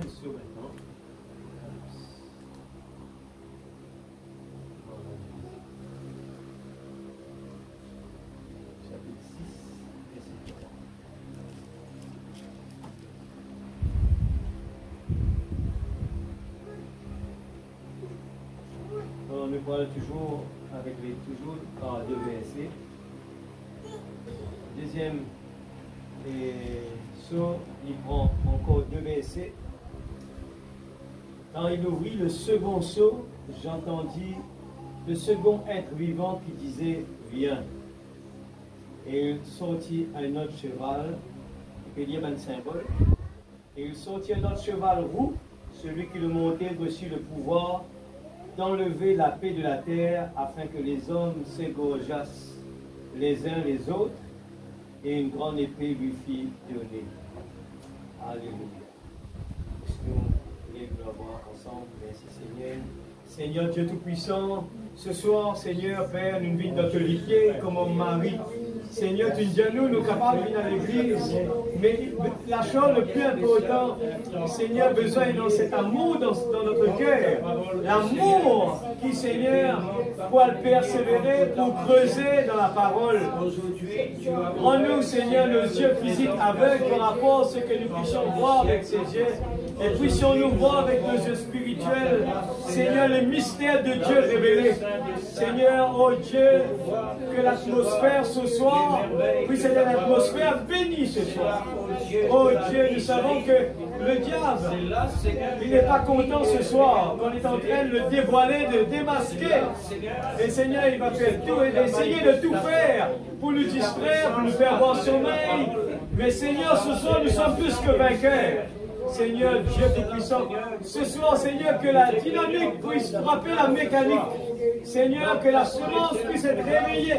deuxième saut maintenant. Chapitre 6, verset 4. Alors, nous parlons toujours avec toujours deux versets. Deuxième saut, il prend encore deux versets. Quand il ouvrit le second saut, j'entendis le second être vivant qui disait « Viens ». Et il sortit un autre cheval, il y a un symbole, et il sortit un autre cheval roux, celui qui le montait reçut le pouvoir d'enlever la paix de la terre afin que les hommes s'égorgeassent les uns les autres, et une grande épée lui fit donner. Alléluia. Nous voulons voir ensemble. Merci Seigneur. Seigneur Dieu Tout-Puissant, ce soir, Seigneur Père, nous venons dans te lier comme un mari. Seigneur, tu dis à nous, nous sommes capables de venir à l'église, mais la chose le plus importante, Seigneur, besoin dans cet amour dans notre cœur. L'amour qui, Seigneur, pour le persévérer, pour creuser dans la parole. Rends-nous, Seigneur, nos yeux physiques aveugles par rapport à ce que nous puissions voir avec ces yeux. Et puissions-nous voir avec nos yeux spirituels, Seigneur, le mystère de Dieu révélé. Seigneur, oh Dieu, que l'atmosphère ce soir puisse être une atmosphère bénie ce soir. Oh Dieu, nous savons que le diable, il n'est pas content ce soir, qu'on est en train de le dévoiler, de le démasquer. Et Seigneur, il va faire tout, et essayer de tout faire pour nous distraire, pour nous faire avoir sommeil. Mais Seigneur, ce soir, nous sommes plus que vainqueurs. Seigneur Dieu Tout-Puissant, ce soir, Seigneur, que la dynamique puisse frapper la mécanique. Seigneur, que la semence puisse être réveillée.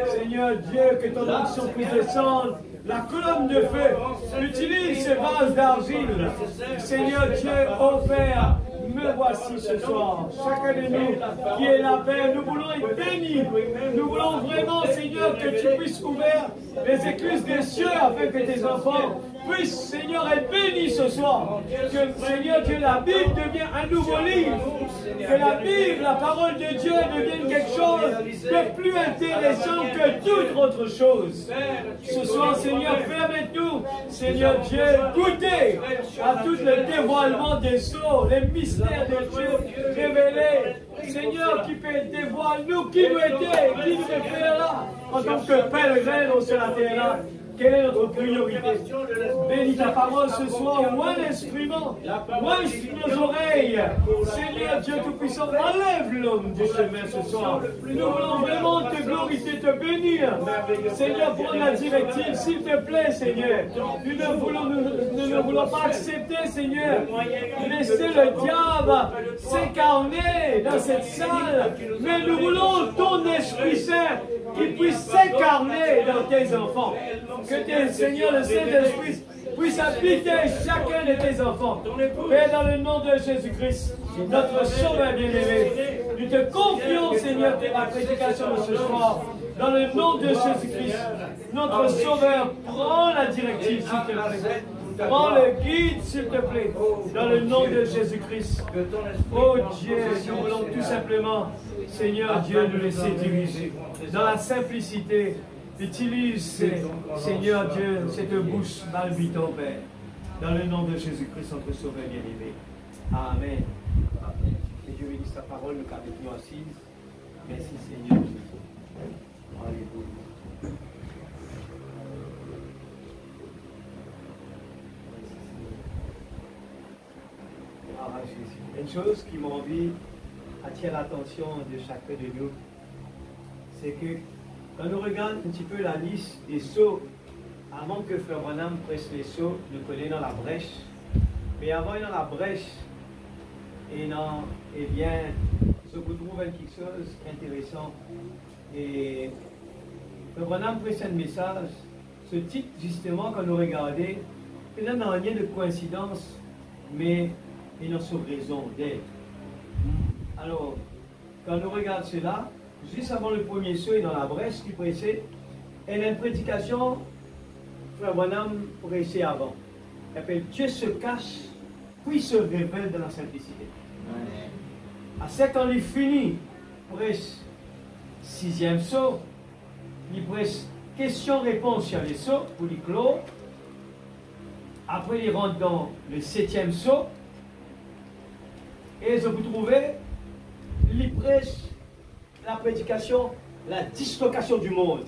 Seigneur Dieu, que ton onction puisse descendre. La colonne de feu, utilise ces vases d'argile. Seigneur Dieu, ô Père, me voici ce soir. Chacun de nous qui est là, Père, nous voulons être bénis. Nous voulons vraiment, Seigneur, que tu puisses ouvrir les écluses des cieux afin que tes enfants puissent, Seigneur, être bénis ce soir. Que, Seigneur, que la Bible devienne un nouveau livre. Que la Bible, la parole de Dieu, devienne quelque chose de plus intéressant que toute autre chose. Ce soir, Seigneur, permets-nous, Seigneur Dieu, goûter à tout le dévoilement des sceaux, les mystères de Dieu révélés. Seigneur, qui peut dévoiler nous, qui nous était, qui nous fait là, en tant que pèlerin sur la terre là. Quelle est notre priorité? Bénis ta parole ce soir, ou un instrument, nos oreilles. Seigneur Dieu Tout-Puissant, enlève l'homme du chemin ce soir. Nous voulons vraiment te glorifier, te bénir. Seigneur, prends la directive, s'il te plaît, Seigneur. Nous ne voulons pas accepter, Seigneur, laisser le diable s'incarner dans cette salle. Mais nous voulons ton Esprit Saint qui puisse s'incarner dans tes enfants. Que tes Seigneur, le Saint-Esprit puisse habiter chacun de tes enfants. Père, dans le nom de Jésus-Christ, notre Sauveur bien-aimé, nous te confions, Seigneur, la prédication de ce soir. Dans le nom de Jésus-Christ, notre Sauveur, prends la directive, s'il te plaît. Prends le guide, s'il te plaît, dans le nom de Jésus-Christ. Oh Dieu, nous voulons tout simplement, Seigneur Dieu, nous laisser diriger. Dans la simplicité, utilise, Seigneur Dieu, cette bouche balbite, oh Père. Dans le nom de Jésus-Christ, notre Sauveur bien-aimé. Amen. Que Dieu bénisse ta parole, nous nous assises. Merci Seigneur. Alléluia. Une chose qui m'a envie d'attirer l'attention de chacun de nous, c'est que quand nous regardons un petit peu la liste des sceaux, avant que Frère Branham presse les sceaux, nous connaissons dans la brèche. Mais avant dans la brèche, eh bien, je vous trouve quelque chose d'intéressant. Et Frère Branham presse un message, ce titre justement, quand nous regardons, il n'y a rien de coïncidence, mais il y a une raison d'être. Alors, quand nous regardons cela, juste avant le premier saut et dans la brèche qui précède, il y a une prédication, Frère Branham prêchait avant. Il appelle Dieu se cache puis se révèle dans la simplicité. À ce quand il finit, prêche 6e saut, il prêche question-réponse sur les sauts pour les clore. Après, il rentre dans le 7e saut. Et je vous trouvez, il prêche la prédication, la dislocation du monde,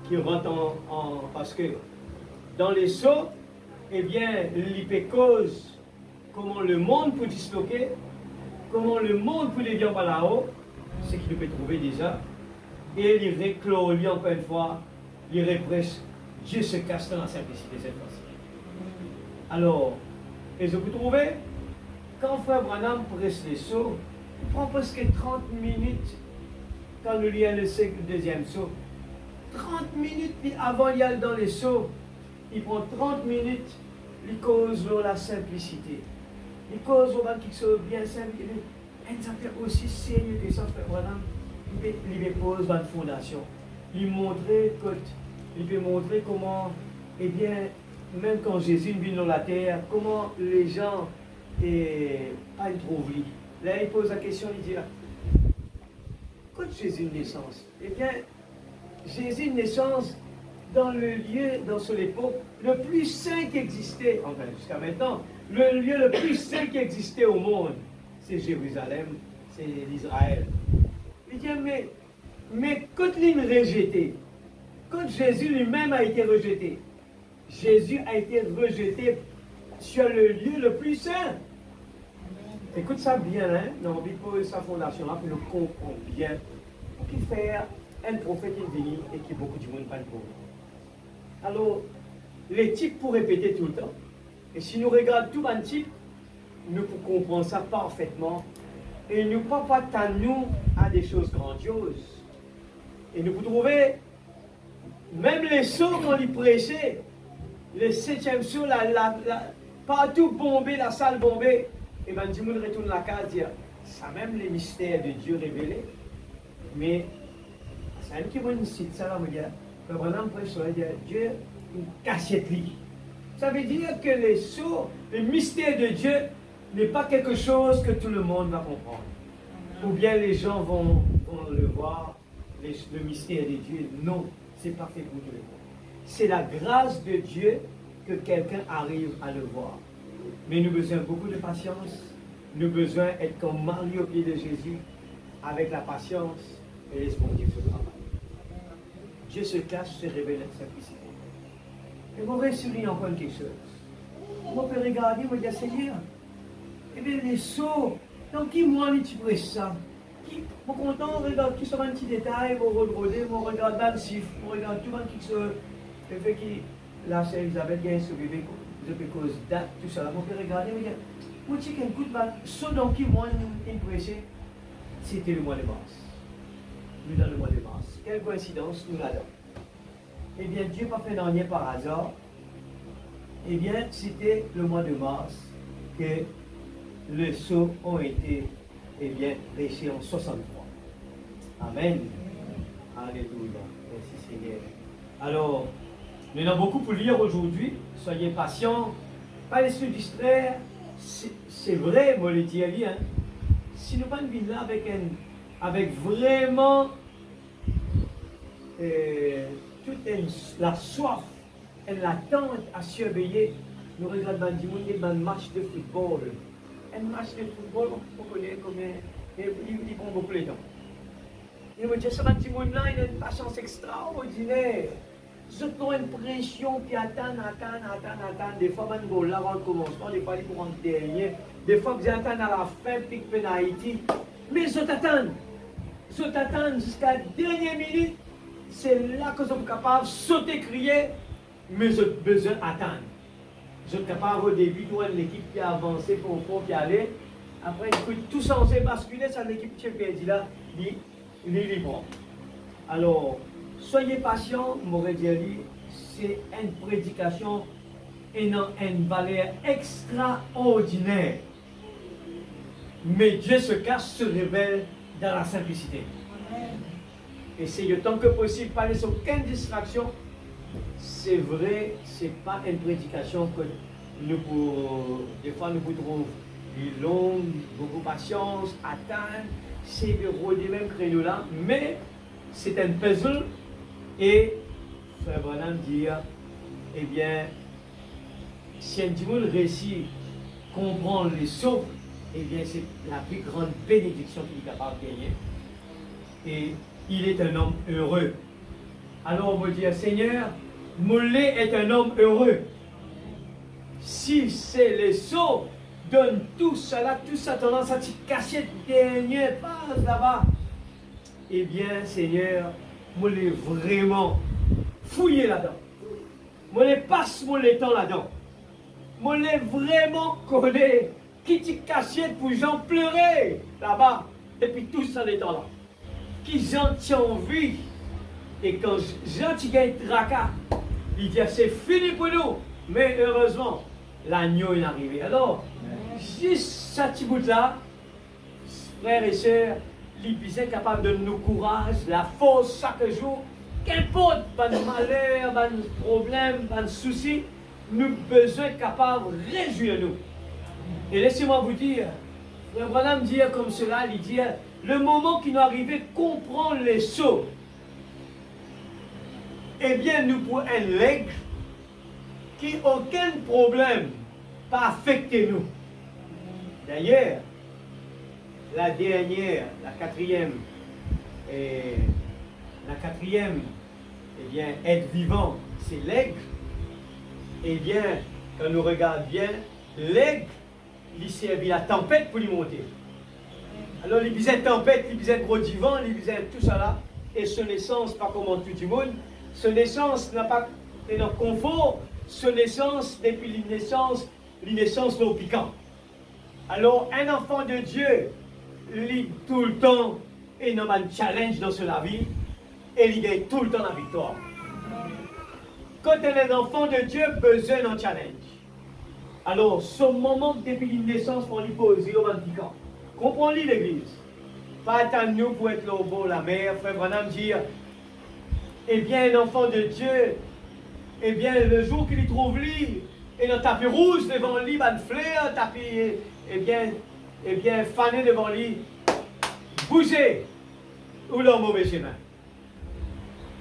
qui rentre parce que dans les sauts, eh bien, il cause comment le monde peut disloquer, comment le monde peut devenir par là-haut, ce qu'il peut trouver déjà. Et il réclore, lui, encore une fois, il reprêche, Dieu se cache dans la simplicité cette fois-ci. Alors, et je vous trouvez, quand Frère Branham presse les sauts, il prend presque 30 minutes quand nous lisons le 2e saut. 30 minutes avant d'y aller dans les sauts, il prend 30 minutes, il cause la simplicité. Il cause au banc qui soit bien simple. Et ça fait aussi sérieux que ça, Frère Branham. Il pose une fondation. Il peut montrer comment, eh bien, même quand Jésus vient dans la terre, comment les gens pas une trouvent. Là, il pose la question, il dit là, quand Jésus une naissance, eh bien, Jésus une naissance dans le lieu, dans son époque, le plus saint qui existait, enfin jusqu'à maintenant, le lieu le plus saint qui existait au monde, c'est Jérusalem, c'est l'Israël. Il dit, mais quand il est rejeté, quand Jésus lui-même a été rejeté, Jésus a été rejeté sur le lieu le plus saint. Écoute ça bien, hein? Non, il pose sa fondation là pour nous comprendre bien. Pour qu'il fasse un prophète qui vient et qui beaucoup du monde pas le pauvre. Alors, les types pour répéter tout le temps. Et si nous regardons tout un type, nous pouvons comprendre ça parfaitement. Et nous ne pouvons pas nous à des choses grandioses. Et nous pouvons trouver, même les sauts qu'on y prêchait, le 7e saut, partout bombé, la salle bombée, et bien, du monde retourne la case, dire, ça même les mystères de Dieu révélés. Mais, c'est un qui va nous citer ça, là, me dire, que vraiment, prêche sur Dieu, une cachette. Ça veut dire que les sauts, le mystère de Dieu, n'est pas quelque chose que tout le monde va comprendre. Ou bien les gens vont le voir, le mystère de Dieu. Non, ce n'est pas fait pour tout le monde. C'est la grâce de Dieu que quelqu'un arrive à le voir. Mais nous avons besoin beaucoup de patience. Nous avons besoin d'être comme Marie au pied de Jésus, avec la patience et laisse-moi Dieu ce travail. Dieu se cache, se révèle avec simplicité. Et vous voudrais souligner encore quelque chose. On peut regarder, on va dire, Seigneur, eh bien, les sauts, dans qui mois tu prêches ça? Vous content, on regarde tout ça, un petit détail, vous regardez, vous regardez dans le chiffre, vous regardez tout ce qui se fait qui, là, c'est Elisabeth qui a ce bébé, je peux cause date, tout ça. On peut regarder, on va dire, vous dites qu'un coup de balle, saut dans qui mois il prêchait? C'était le mois de mars. Nous dans le mois de mars. Quelle coïncidence, nous là-dedans. Eh bien, Dieu n'a pas fait rien par hasard. Eh bien, c'était le mois de mars que les sauts ont été, eh bien, prêchés en 63. Amen. Alléluia. Merci Seigneur. Alors, nous avons beaucoup pour lire aujourd'hui. Soyez patients. Pas laisser distraire. C'est vrai, moi le dis à lui, hein. Si nous pas une là avec vraiment toute la soif et l'attente à surveiller, nous regardons un match de football. Un match de football, on connaît combien, il prend beaucoup de temps. Il me dit, ça va dire, il a une patience extraordinaire. Je prends une pression qui attend. Des fois, on go là avant le commencement, des fois, il pour rentrer dernier. Des fois, vous attendez à la fin, puis pénalité. Mais je t'attends jusqu'à la dernière minute. C'est là que je suis capable de sauter, crier, mais j'ai besoin d'attendre. Je suis capable au début de l'équipe qui a avancé pour y aller. Après, tout censé basculer, c'est l'équipe qui a perdu là, il est libre. Alors, soyez patients, Moredieli, c'est une prédication et non une valeur extraordinaire. Mais Dieu se cache, se révèle dans la simplicité. Essayez tant que possible, pas laisser aucune distraction. C'est vrai, ce n'est pas une prédication que des fois nous trouvons long, beaucoup de patience, atteindre, c'est de rôder même créneau-là, mais c'est un puzzle et Frère Branham dit, eh bien, si un monde réussit à comprendre les sauts, eh bien, c'est la plus grande bénédiction qu'il est capable de gagner. Et il est un homme heureux. Alors on va dire, Seigneur, Mollet est un homme heureux. Si c'est les sauts, donne tout cela, tout ça, tendance à te cacher dernière page là-bas. Eh bien, Seigneur, Mollet vraiment fouillé là-dedans. Mollet passe mon temps là-dedans. Mollet vraiment connaît qui te cachait pour j'en pleurer là-bas. Et puis tout ça les temps là. Qui j'en tiens envie. Et quand j'en t'y gagne tracas, il dit c'est fini pour nous. Mais heureusement, l'agneau est arrivé. Alors, juste ce petit bout-là, frères et sœurs, ils sont capables de nous courage, la force chaque jour. Qu'importe, pas de malheur, pas de problème, pas de soucis, nous besoin capables de réjouir nous. Et laissez-moi vous dire, Frère Branham dit comme cela, il dit, le moment qui nous arrive, comprendre les choses. Eh bien, nous pour un l'aigle qui aucun problème pas affecté nous. D'ailleurs, la dernière, la quatrième, eh bien, être vivant, c'est l'aigle. Eh bien, quand nous regardons bien, l'aigle, il servait la tempête pour lui monter. Alors, il disait tempête, il disait gros divan, il disait tout ça là. Et son essence, pas comme tout le monde, son essence n'a pas de confort, son essence, depuis l'naissance l'eau piquant. Alors, un enfant de Dieu, il tout le temps, et il a un challenge dans sa vie, et il gagne tout le temps la victoire. Quand elle est un enfant de Dieu, besoin d'un challenge. Alors, son moment depuis l'naissance pour lui poser au piquant. Comprenez l'église. Pas attendre nous pour être au bord de la mer, frère Branham dire, eh bien, un enfant de Dieu, eh bien, le jour qu'il y trouve lui, et le tapis rouge devant lui, un flair, tapis, eh bien, fané devant lui, bougez, ou leur mauvais chemin.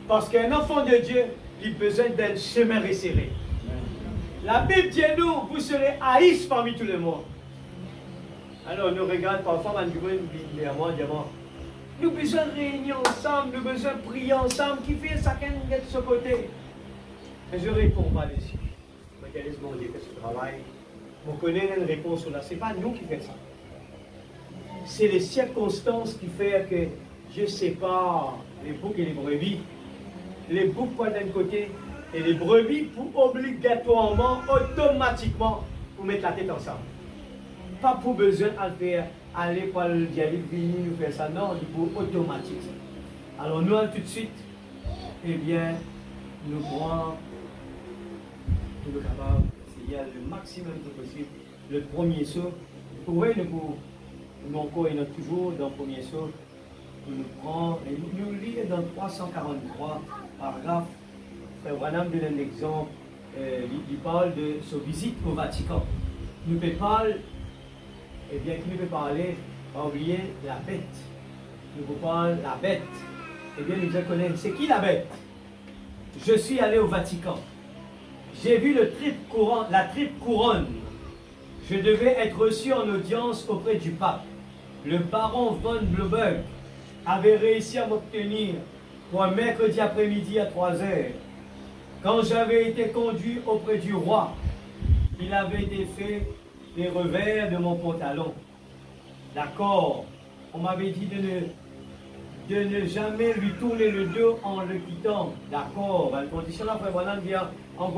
Parce qu'un enfant de Dieu, il a besoin d'un chemin resserré. La Bible dit nous, vous serez haïs parmi tout le monde. Alors, nous regardons parfois, nous avons besoin de réunir ensemble, nous avons besoin de prier ensemble, qui fait chacun de ce côté. Mais je ne réponds pas dessus. Je laisse mon Dieu faire ce travail. On connaît une réponse sur là. Ce n'est pas nous qui faisons ça. C'est les circonstances qui font que je sépare les boucs et les brebis. Les boucs pour d'un côté et les brebis pour obligatoirement, automatiquement, pour mettre la tête ensemble. Pas pour besoin de faire aller pour le dialogue, venir nous faire ça. Non, c'est pour automatique. Alors nous, tout de suite, eh bien, nous prenons, nous sommes capables d'essayer le maximum possible. Le premier saut, vous voyez, nous encore et toujours dans le premier saut, nous prenons, et nous lisons dans 343 paragraphe, Frère Branham donne un exemple, il parle de sa visite au Vatican. Nous peut parler, eh bien, qui nous peut parler, pas oublier la bête. Nous vous parlons de la bête. Eh bien, nous devons connaître, c'est qui la bête? Je suis allé au Vatican. J'ai vu la triple couronne. Je devais être reçu en audience auprès du pape. Le baron von Blomberg avait réussi à m'obtenir pour un mercredi après-midi à 3 heures. Quand j'avais été conduit auprès du roi, il avait défait les revers de mon pantalon. D'accord, on m'avait dit de ne jamais lui tourner le dos en le quittant. D'accord, la condition là, Frère Branham dit en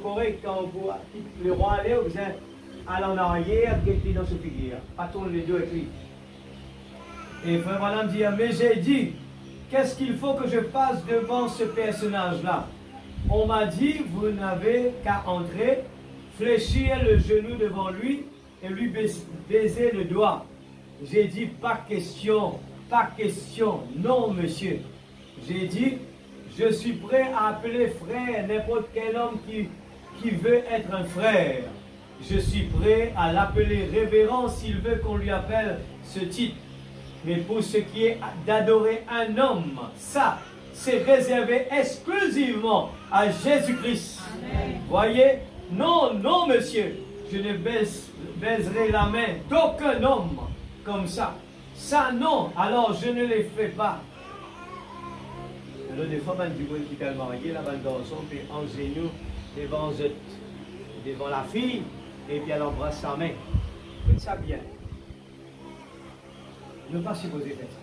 correct, quand le roi allait, vous allez en arrière, guetter dans ce figure, pas tourner le dos avec lui. Et Frère Branham dit, mais j'ai dit, qu'est-ce qu'il faut que je fasse devant ce personnage-là? On m'a dit, vous n'avez qu'à entrer, fléchir le genou devant lui et lui baiser le doigt. J'ai dit, pas question, non monsieur. J'ai dit, je suis prêt à appeler frère n'importe quel homme qui veut être un frère. je suis prêt à l'appeler révérend s'il veut qu'on lui appelle ce titre. Mais pour ce qui est d'adorer un homme, ça, c'est réservé exclusivement à Jésus-Christ. Voyez? Non, non, monsieur, je ne baiserai la main d'aucun homme comme ça. Ça, non, alors je ne les fais pas. Alors, des fois, du monde qui est marié, là, le garçon, puis en genou devant la fille, et puis elle embrasse sa main. Faites ça bien. Ne pas supposer faire ça.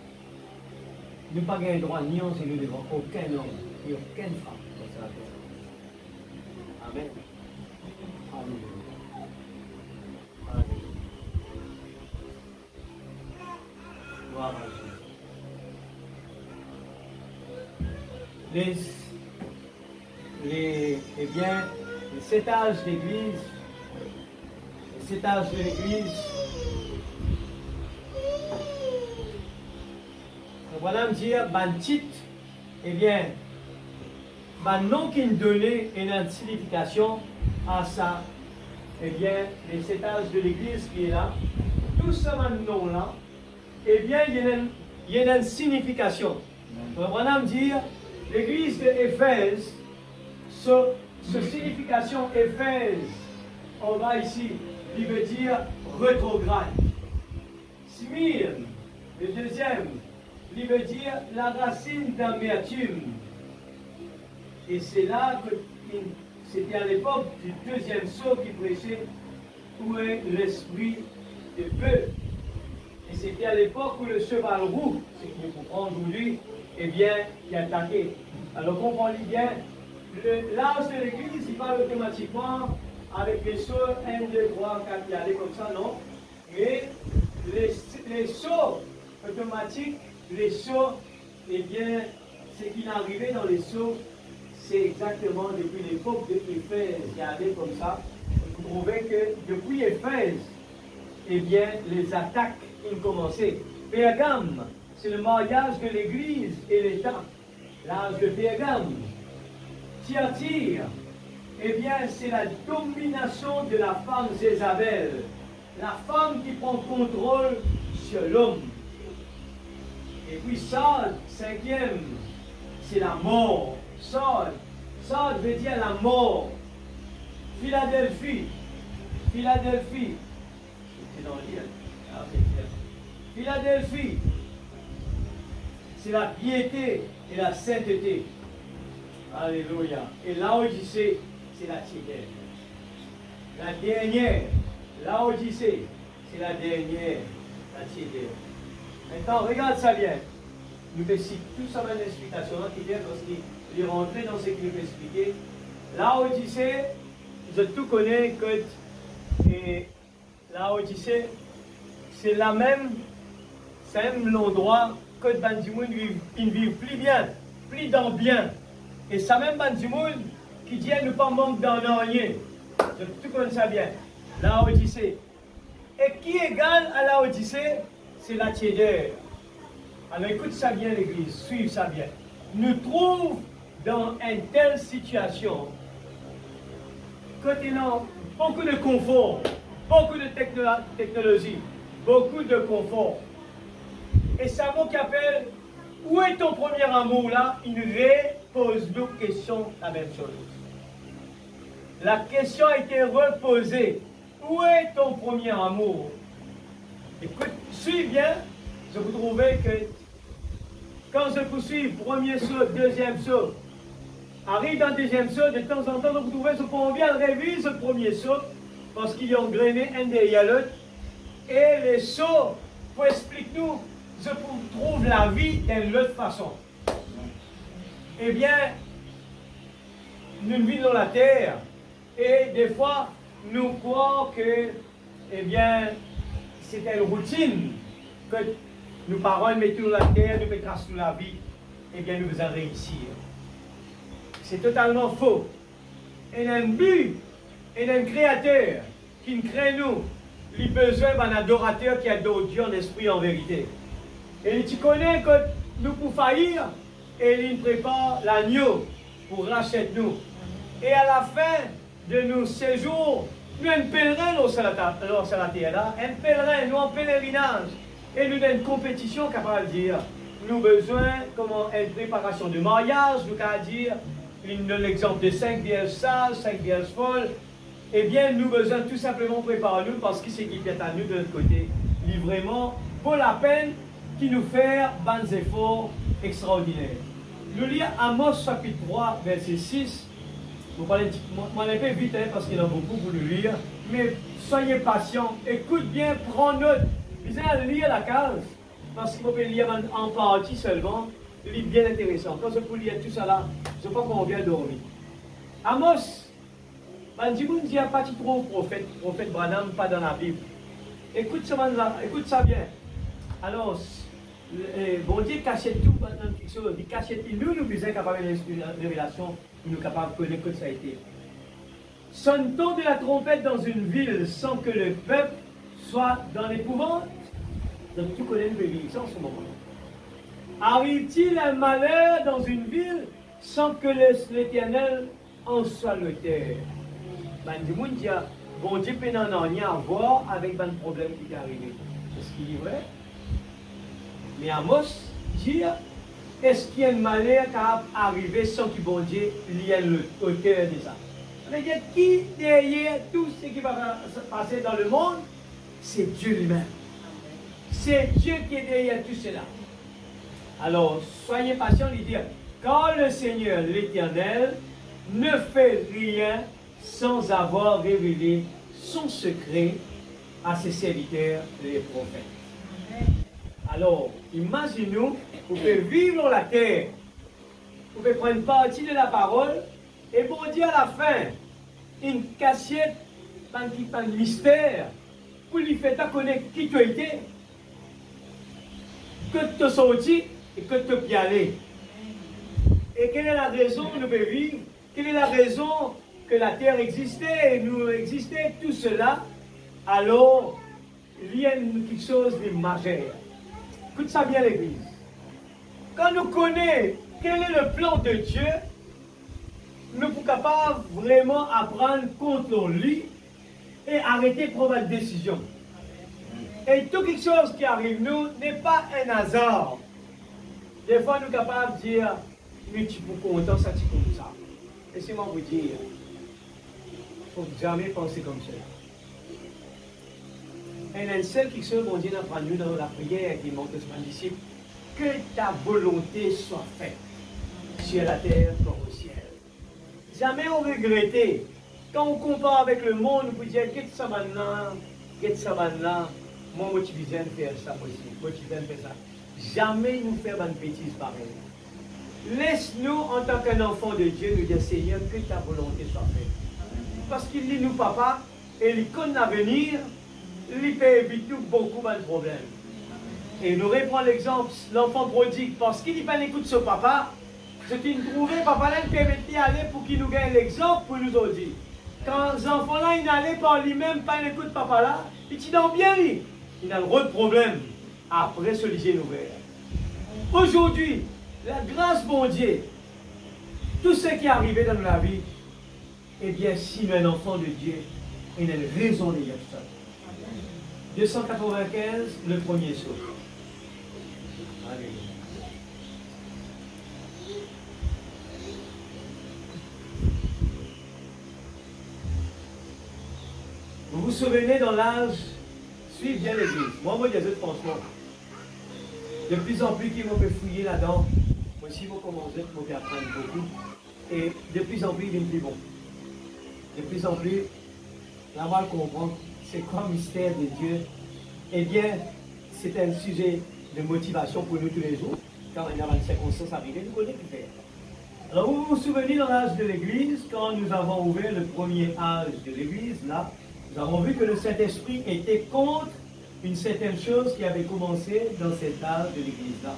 Ne pas gagner droit ni en genou devant aucun homme, ni aucune femme. Amen. Alléluia. Alléluia. Gloire à Jésus. Eh bien, les 7 âges d'église, les 7 âges de l'église, voilà me dire, ben titre, eh bien, ben nom qui nous donnait une signification à ça, eh bien, les 7 âges de l'église qui est là, tout ce nom-là, eh bien, il y a une signification. Voilà me dire, l'église d'Éphèse, ce signification Éphèse, on va ici, il veut dire rétrograde. Smyrne, le deuxième, il veut dire la racine d'amertume. Et c'est là que c'était à l'époque du deuxième sceau qui prêchait où est l'esprit de peu. Et c'était à l'époque où le cheval roux, ce qu'on comprend aujourd'hui, eh bien, qui attaquait. Alors comprenez bien, l'âge de l'église, il parle automatiquement avec les sceaux 1, 2, 3, 4, il y allait comme ça, non? Mais les sceaux automatiques, les sceaux, eh bien, ce qui est arrivé dans les sceaux, c'est exactement depuis l'époque d'Éphèse, il y avait comme ça. Vous trouvez que depuis Éphèse, eh bien, les attaques ont commencé. Pergame, c'est le mariage de l'église et l'État, l'âge de Pergame. Thyatire, eh bien, c'est la domination de la femme Jézabel, la femme qui prend contrôle sur l'homme. Et puis Sardes, 5e, c'est la mort. Sardes veut dire la mort. Philadelphie, c'est dans le livre. Philadelphie, c'est la piété et la sainteté. Alléluia. Et Laodicée, c'est la tiédeur. La dernière, Laodicée, c'est la dernière, la tiédeur. Maintenant, regarde ça bien. Nous fait tout ça, une explication qui vient parce qu'il est rentré dans ce qu'il nous expliquer. Laodicée, je tout connais que et Laodicée, c'est la même, c'est même l'endroit que Bandimoun ne vit plus bien, plus dans bien. Et ça même Bandimoun qui dit ne pas manque dans rien. Je tout connais ça bien. Laodicée. Et qui est égal à Laodicée? C'est la tiédeur. Alors écoute ça bien l'église, suive ça bien. Nous trouvons dans une telle situation que nous avons beaucoup de confort, beaucoup de technologie, beaucoup de confort. Et ça mot qui appelle où est ton premier amour là? Il repose nous question la même chose. La question a été reposée. Où est ton premier amour? Écoute, suis bien, je vous trouvais que quand je poursuis premier saut, deuxième saut, arrive dans le deuxième saut, de temps en temps, vous trouvez ce qu'on vient de réviser ce premier saut, parce qu'ils ont grainé un derrière l'autre, et les sauts, pour expliquer nous, je trouve la vie d'une autre façon. Eh bien, nous vivons dans la terre, et des fois, nous croyons que, eh bien, c'est une routine que nos parents mettent sur la terre, nous mettons sur la vie, eh bien, nous allons réussir. C'est totalement faux. Il y a un but, il y a un créateur qui nous crée nous. Il a besoin d'un adorateur qui adore Dieu en esprit et en vérité. Et tu connais que nous pouvons faillir, et il prépare l'agneau pour racheter nous. Et à la fin de nos séjours, Nous sommes pèlerins sur la terre là, un pèlerin, nous en pèlerinage. Et nous avons une compétition capable de dire, nous avons besoin, comment, une préparation de mariage, nous avons dire, l'exemple de 5 vierges sages, 5 vierges folles. Eh bien, nous avons besoin tout simplement préparer nous parce que c'est qui est à nous de notre côté. Il vraiment vaut la peine qui nous fait des efforts extraordinaires. Nous lisons Amos chapitre 3, verset 6. Vous parlez, moi, un peu vite hein, parce qu'il y en a beaucoup pour le lire. Mais soyez patients, écoute bien, prends note. Vous allez lire la case parce qu'il faut lire en partie seulement. Le livre bien intéressant. Quand je peux lire tout ça là, je crois qu'on vient dormir. Amos, il n'y a pas trop prophète Branham, pas dans la Bible. Écoute ça bien. Alors, bon Dieu cachait tout dans quelque chose. Il cachait tout. Nous sommes capables de révélation, nous sommes capables de connaître que ça a été. Sonne-t-on de la trompette dans une ville sans que le peuple soit dans l'épouvante? Donc tu connais une bénédiction en ce moment. Arrive-t-il un malheur dans une ville sans que l'Éternel en soit l'auteur? Bon Dieu peut n'en rien à voir avec le problème qui est arrivé. Est-ce qu'il est vrai? Mais Amos dit, est-ce qu'il y a un malheur qui a arrivé sans que bon Dieu y ait l'auteur de ça? C'est-à-dire, qui derrière tout ce qui va se passer dans le monde, c'est Dieu lui-même. C'est Dieu qui est derrière tout cela. Alors, soyez patients, lui dire, quand le Seigneur, l'Éternel, ne fait rien sans avoir révélé son secret à ses serviteurs, les prophètes. Alors, imaginez-nous, vous pouvez vivre la terre, vous pouvez prendre partie de la parole, et bon Dieu à la fin, une cachette, un mystère, pour lui faire connaître qui tu as été, que tu as sorti et que tu as pu aller. Et quelle est la raison de nous vivre? Quelle est la raison que la terre existait et nous existait, tout cela? Alors, il y a quelque chose de majeur. Écoute ça bien, l'Église. Quand nous connaissons quel est le plan de Dieu, nous sommes capables vraiment apprendre contre lui et arrêter de prendre une décision. Et tout quelque chose qui arrive nous n'est pas un hasard. Des fois, nous sommes capables de dire, mais tu peux content ça, tu comme ça. Laissez-moi vous dire, il ne faut jamais penser comme cela. Et un seul qui se bon Dieu apprend nous dans la prière qui montre aux disciples, que ta volonté soit faite sur la terre comme au ciel. Jamais on regrette. Quand on compare avec le monde, on peut dire, qu'est-ce que ça maintenant, moi je viens de faire ça aussi, moi je viens de faire ça. Jamais nous faire une bêtise pareille. Laisse-nous en tant qu'un enfant de Dieu nous dire, Seigneur, que ta volonté soit faite. Parce qu'il dit nous papa, et il connaît l'avenir, il peut éviter beaucoup de problèmes. Et nous reprend l'exemple, l'enfant prodigue, parce qu'il n'est pas l'écoute de son papa, ce qu'il trouvait, papa là, il permettait d'aller pour qu'il nous gagne l'exemple pour nous autres. Quand l'enfant là, il n'allait pas lui-même, pas l'écoute de papa là, il dit non bien, il a le gros problème. Après, ce lycée ouvert. Aujourd'hui, la grâce, bon Dieu, tout ce qui est arrivé dans la vie, eh bien, si nous sommes un enfant de Dieu, il y a une raison de dire ça. 295, le premier saut. Allez. Vous vous souvenez dans l'âge, suivez bien l'église. Moi, je dis franchement, de plus en plus qu'ils vont me fouiller là-dedans, moi aussi, vous commencez à apprendre beaucoup. Et de plus en plus, il est plus bon. De plus en plus, là, on va comprendre c'est quoi le mystère de Dieu. Eh bien, c'est un sujet de motivation pour nous tous les jours. Quand il y a une circonstance arrivée, nous connaissons plus faire. Alors, vous vous souvenez dans l'âge de l'Église, quand nous avons ouvert le premier âge de l'Église, là, nous avons vu que le Saint-Esprit était contre une certaine chose qui avait commencé dans cet âge de l'Église-là,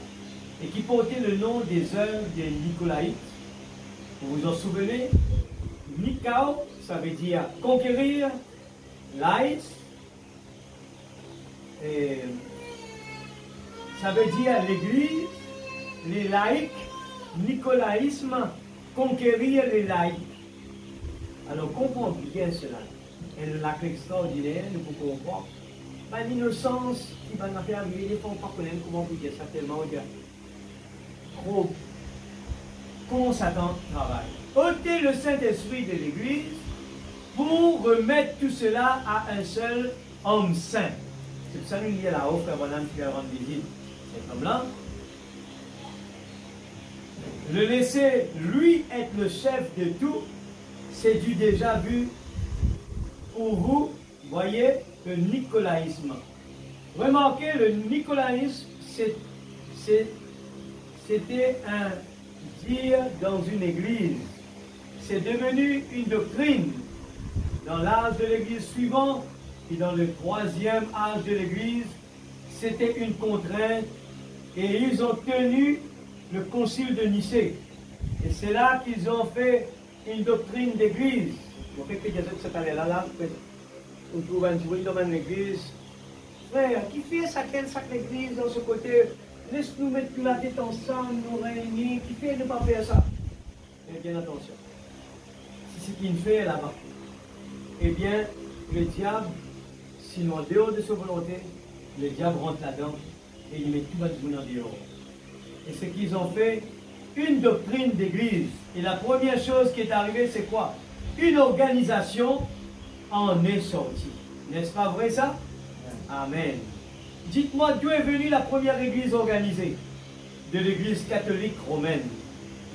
et qui portait le nom des œuvres des Nicolaïtes. Vous vous en souvenez? Nikao, ça veut dire conquérir, laïs, et ça veut dire l'Église, les laïcs, nicolaïsme, conquérir les laïcs. Alors comprenez bien cela. Et l'acte extraordinaire, nous pouvons comprendre, ben, l'innocence qui va nous faire arriver, il ne faut pas connaître comment vous dire ça tellement, trop, qu'on s'attend travail. Ôtez le Saint-Esprit de l'Église pour remettre tout cela à un seul homme saint. C'est pour ça que nous disons là-haut, frère Bonhomme qui va rendre visite cet homme-là. Le laisser, lui, être le chef de tout, c'est du déjà vu pour vous, voyez, le nicolaïsme. Remarquez, le nicolaïsme, c'était un dire dans une église. C'est devenu une doctrine dans l'âge de l'église suivant, et dans le troisième âge de l'église, c'était une contrainte, et ils ont tenu le concile de Nicée. Et c'est là qu'ils ont fait une doctrine d'église. On fait que cette année-là, on trouve un jouet dans l'église. Frère, qui fait ça, l'église dans ce côté? Laisse-nous mettre la tête ensemble, nous réunir. Qui fait ne pas faire ça? Eh bien, attention. C'est ce qu'il fait là-bas. Eh bien, le diable, sinon en dehors de sa volonté, le diable rentre là-dedans et il met tout le monde en dehors. Et ce qu'ils ont fait, une doctrine d'église. Et la première chose qui est arrivée, c'est quoi? Une organisation en est sortie. N'est-ce pas vrai ça? Amen. Dites-moi, d'où est venue la première église organisée? De l'église catholique romaine.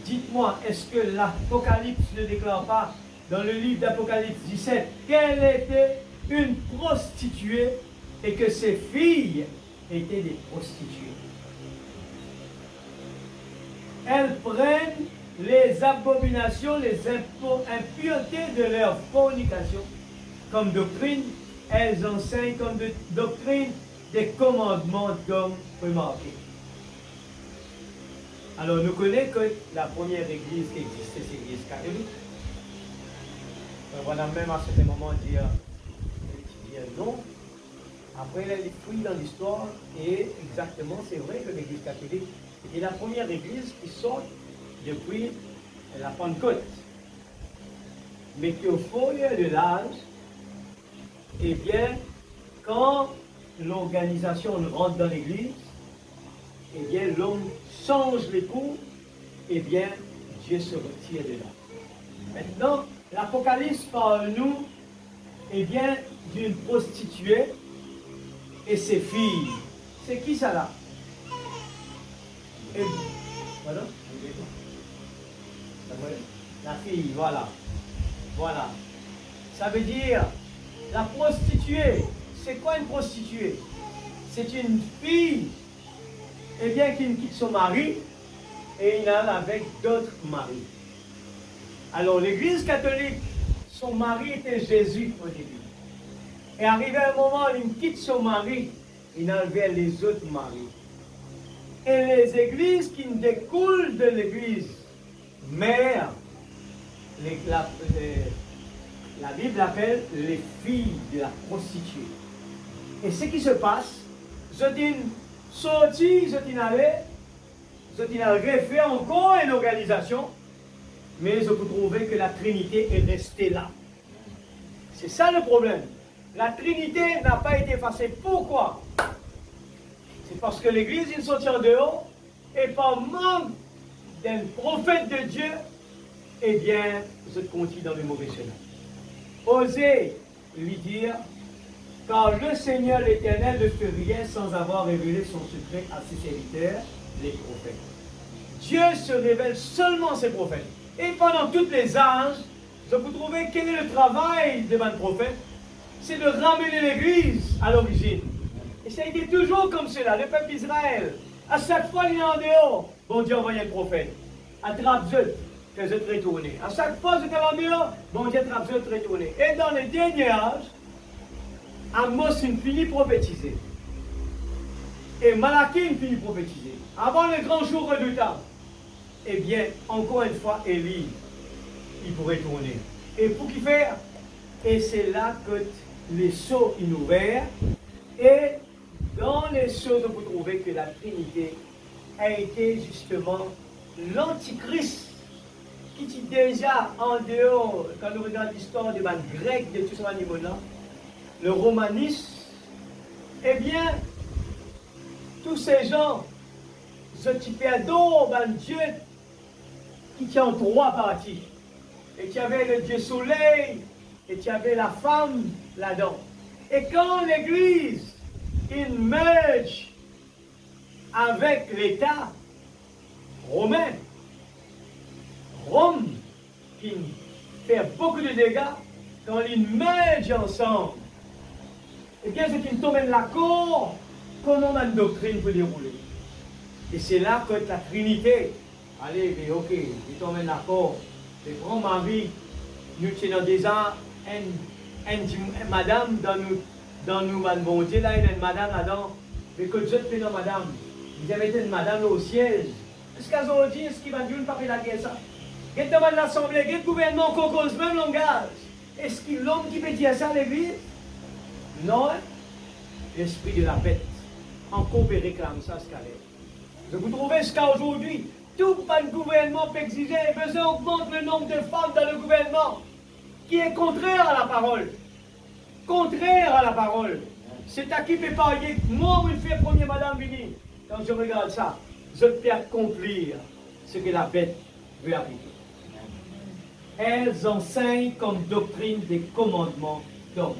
Dites-moi, est-ce que l'Apocalypse ne déclare pas dans le livre d'Apocalypse 17 qu'elle était une prostituée et que ses filles étaient des prostituées? Elles prennent les abominations, les impuretés de leur fornication comme doctrine. Elles enseignent comme doctrine des commandements d'hommes remarqués. Alors, nous connaissons que la première église qui existait, c'est l'église catholique. Voilà, même à certain moment, dire non. Après, elle fouille dans l'histoire, et exactement, c'est vrai que l'église catholique était la première église qui sort depuis la Pentecôte. Mais qui, au fond de l'âge, eh bien, quand l'organisation rentre dans l'église, eh bien, l'homme change les cours, eh bien, Dieu se retire de là. Maintenant, l'Apocalypse parle nous, eh bien, d'une prostituée et ses filles. C'est qui ça là? Et, voilà. La fille, voilà. Voilà. Ça veut dire, la prostituée, c'est quoi une prostituée? C'est une fille, eh bien, qui quitte son mari et il a avec d'autres maris. Alors, l'église catholique, son mari était Jésus au début. Et arrivé un moment, il quitte son mari, il a vers les autres maris. Et les églises qui découlent de l'église mère, la Bible appelle les filles de la prostituée. Et ce qui se passe, je dis sorti, je dis refait encore une organisation, mais je peux trouver que la Trinité est restée là. C'est ça le problème. La Trinité n'a pas été effacée. Pourquoi? C'est parce que l'Église, il sortit en dehors, et par manque d'un prophète de Dieu, eh bien, je continue dans le mauvais chemin. Osez lui dire, car le Seigneur l'Éternel ne fait rien sans avoir révélé son secret à ses serviteurs, les prophètes. Dieu se révèle seulement à ses prophètes. Et pendant toutes les âges, je peux trouver quel est le travail de un prophète? C'est de ramener l'Église à l'origine. Et ça a été toujours comme cela, le peuple d'Israël. À chaque fois, il est en dehors. Bon Dieu envoyait le prophète. Attrape-je, que je te retourne. À chaque fois, je te en dehors. Bon Dieu, attrape-je, te retourne. Et dans les derniers âges, Amos finit prophétiser. Et Malachie finit prophétiser. Avant le grand jour redoutable. Eh bien, encore une fois, Élie, il pourrait tourner. Et pour qu'il faire? Et c'est là que les sceaux ils ouverts. Et dans les sceaux, on peut trouver que la Trinité a été justement l'antichrist qui est déjà en dehors, quand nous regardons l'histoire des Grecs, de tout ce niveau-là, le romanisme, eh bien, tous ces gens, ce type d'eau, Dieu, qui tient en trois parties. Et tu avais le Dieu soleil, et tu avais la femme là-dedans. Et quand l'Église, il merge avec l'État romain, Rome, qui fait beaucoup de dégâts, quand ils mergent ensemble, eh bien, c'est qu'ils tombent l'accord, comment une doctrine peut dérouler. Et c'est là que la Trinité, allez, mais ok, ils tombent l'accord, les grands maris, nous tenons déjà une madame dans nous, bon Dieu, là, il y a une madame là-dedans, mais que Dieu te fait dans madame. Vous avez une madame au siège. Est-ce qu'aujourd'hui, est-ce qu'il va dire une papier la guerre ça? Il y a l'Assemblée, il y a le gouvernement qui cause même langage. Est-ce qu'il l'homme qui peut dire ça à l'Église? Non, l'esprit de la bête. Encore peut réclamer ça, ce qu'elle est. Vous trouvez ce qu'à aujourd'hui, tout le gouvernement peut exiger, besoin augmente le nombre de femmes dans le gouvernement, qui est contraire à la parole. Contraire à la parole. C'est à qui peut parler. Moi, où il fait premier madame Vini, quand je regarde ça, je peux accomplir ce que la bête veut appliquer. Elles enseignent comme doctrine des commandements d'homme.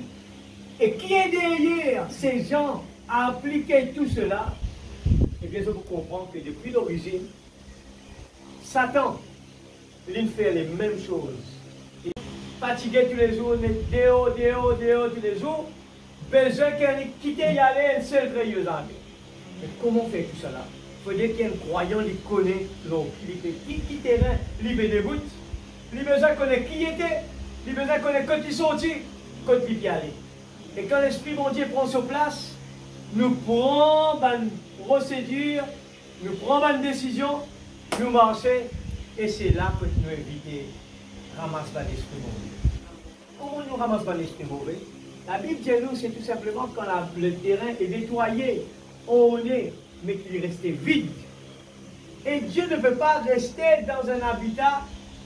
Et qui est derrière ces gens à appliquer tout cela? Eh bien, je vous comprends que depuis l'origine, Satan, il fait les mêmes choses. Il est fatigué tous les jours, il est dehors tous les jours. Besoin qu'elle quitte y aller, elle seule créeuse. Mais comment faire tout cela? Il faut dire qu'il y a un croyant qui connaît l'homme. Qui terrain, il fait des bouts. Il besoin connaît qui était. Il besoin connaît quand il sortit, quand il y allait. Et quand l'Esprit mon Dieu prend sa place, nous prenons une procédure, nous prenons une décision, nous marchons, et c'est là que nous invitons à ramasser l'Esprit mauvais. Comment nous ramassons l'Esprit mauvais? La Bible dit nous, c'est tout simplement quand le terrain est nettoyé, orné, mais qu'il restait vide. Et Dieu ne peut pas rester dans un habitat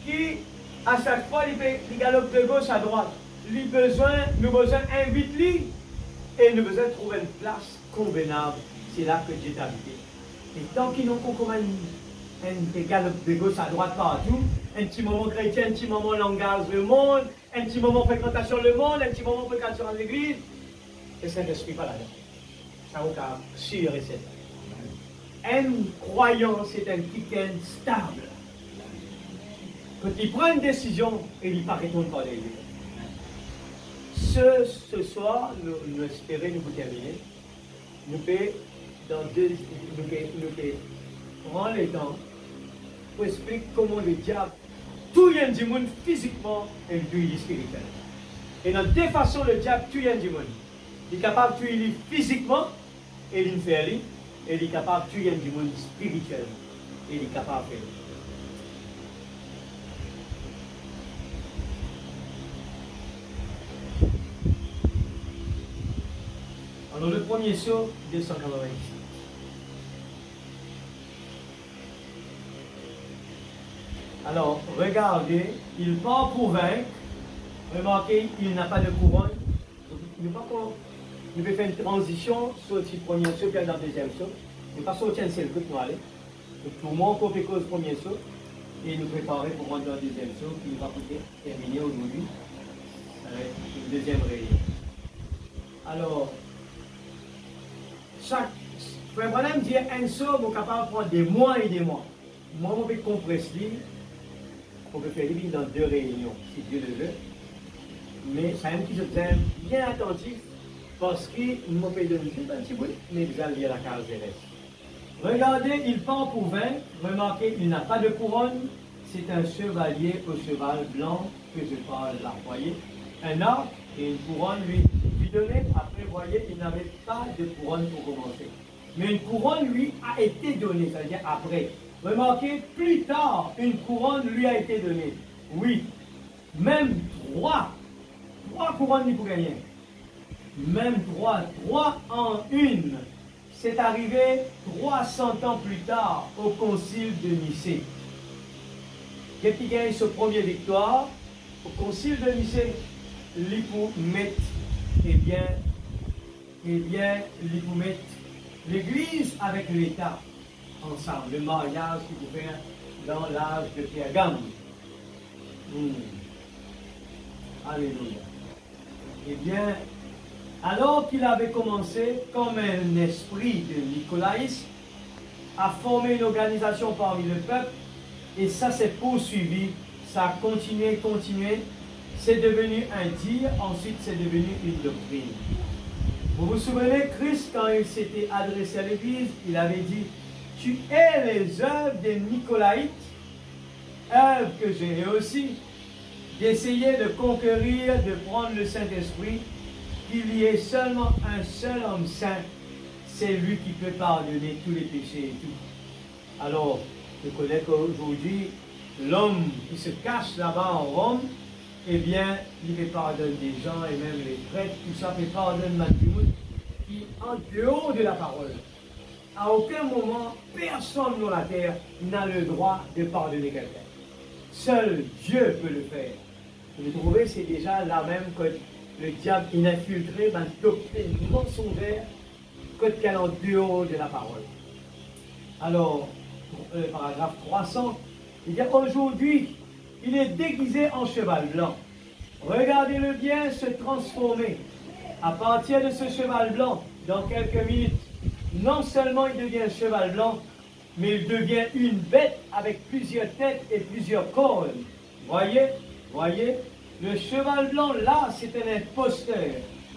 qui, à chaque fois, il galope de gauche à droite. Nous besoin d'inviter et nous besoin de trouver une place convenable. C'est là que Dieu est habité. Et tant qu'ils n'ont pas comme un galope de gauche à droite partout, un petit moment chrétien, un petit moment langage le monde, un petit moment fréquentation le monde, un petit moment fréquentation en l'église, le Saint-Esprit pas là-dedans. Ça vous cas sûr et certain. Un croyant, c'est un quitter stable. Quand il prend une décision, il n'y paraît pas par l'église. Ce soir, nous espérons nous terminer. Nous pouvons prendre le temps pour expliquer comment le diable tout le monde physiquement et tout le spirituel. Et dans deux façons, le diable tout le monde. Il est capable de tuer physiquement et il fait et il est capable de tuer le monde spirituellement et il est capable de faire. Alors le premier saut, 286. Alors, regardez, il part pour vaincre. Remarquez, il n'a pas de couronne. Nous pouvons faire une transition sur le premier saut puis dans le deuxième saut. Nous ne pas sortir un seul coup pour aller. Donc, tout le monde peut faire le premier saut et nous préparer pour rentrer dans le deuxième saut qui va terminer aujourd'hui. Ça va être une deuxième réunion. Alors, Frère Branham dit un saut, on est capable de prendre des mois et des mois. Moi, on peut compresser, on peut faire dans 2 réunions, si Dieu le veut. Mais ça aime qui je t'aime bien attentif, parce qu'il m'a fait donner un petit bout, mais vous allez lire la case des restes. Regardez, il part pour vaincre. Remarquez, il n'a pas de couronne. C'est un chevalier au cheval blanc que je parle là. Voyez, un arc et une couronne lui donnée. Après, voyez, il n'avait pas de couronne pour commencer. Mais une couronne lui a été donnée, c'est-à-dire après. Remarquez, plus tard, une couronne lui a été donnée. Oui, même 3 couronnes lui pour gagner. Même 3 en une. C'est arrivé 300 ans plus tard au concile de Nicée. qui gagne sa première victoire, au concile de Nicée, l'hypomètre, l'hypomètre, l'Église avec l'État, ensemble, le mariage qu'il faut faire dans l'âge de Pergame. Alléluia. Eh bien, alors qu'il avait commencé, comme un esprit de nicolaïsme, à former une organisation parmi le peuple, et ça s'est poursuivi, ça a continué, c'est devenu un dire, ensuite c'est devenu une doctrine. Vous vous souvenez, Christ, quand il s'était adressé à l'Église, il avait dit, tu es les œuvres des Nicolaïtes, œuvres que j'ai aussi, d'essayer de conquérir, de prendre le Saint-Esprit, qu'il y ait seulement un seul homme saint, c'est lui qui peut pardonner tous les péchés et tout. Alors, je connais qu'aujourd'hui, l'homme qui se cache là-bas en Rome, eh bien, il fait pardonner des gens, et même les prêtres, tout ça fait pardonner Mathieu, qui, en dehors de la parole, à aucun moment, personne sur la terre n'a le droit de pardonner quelqu'un. Seul Dieu peut le faire. Vous trouvez, c'est déjà là même que le diable il a infiltré une doctrine mensongère qu'elle est en dehors de la parole. Alors, paragraphe 300, il dit aujourd'hui, il est déguisé en cheval blanc. Regardez-le bien se transformer. À partir de ce cheval blanc, dans quelques minutes, non seulement il devient un cheval blanc, mais il devient une bête avec plusieurs têtes et plusieurs cornes. Voyez, le cheval blanc là, c'est un imposteur.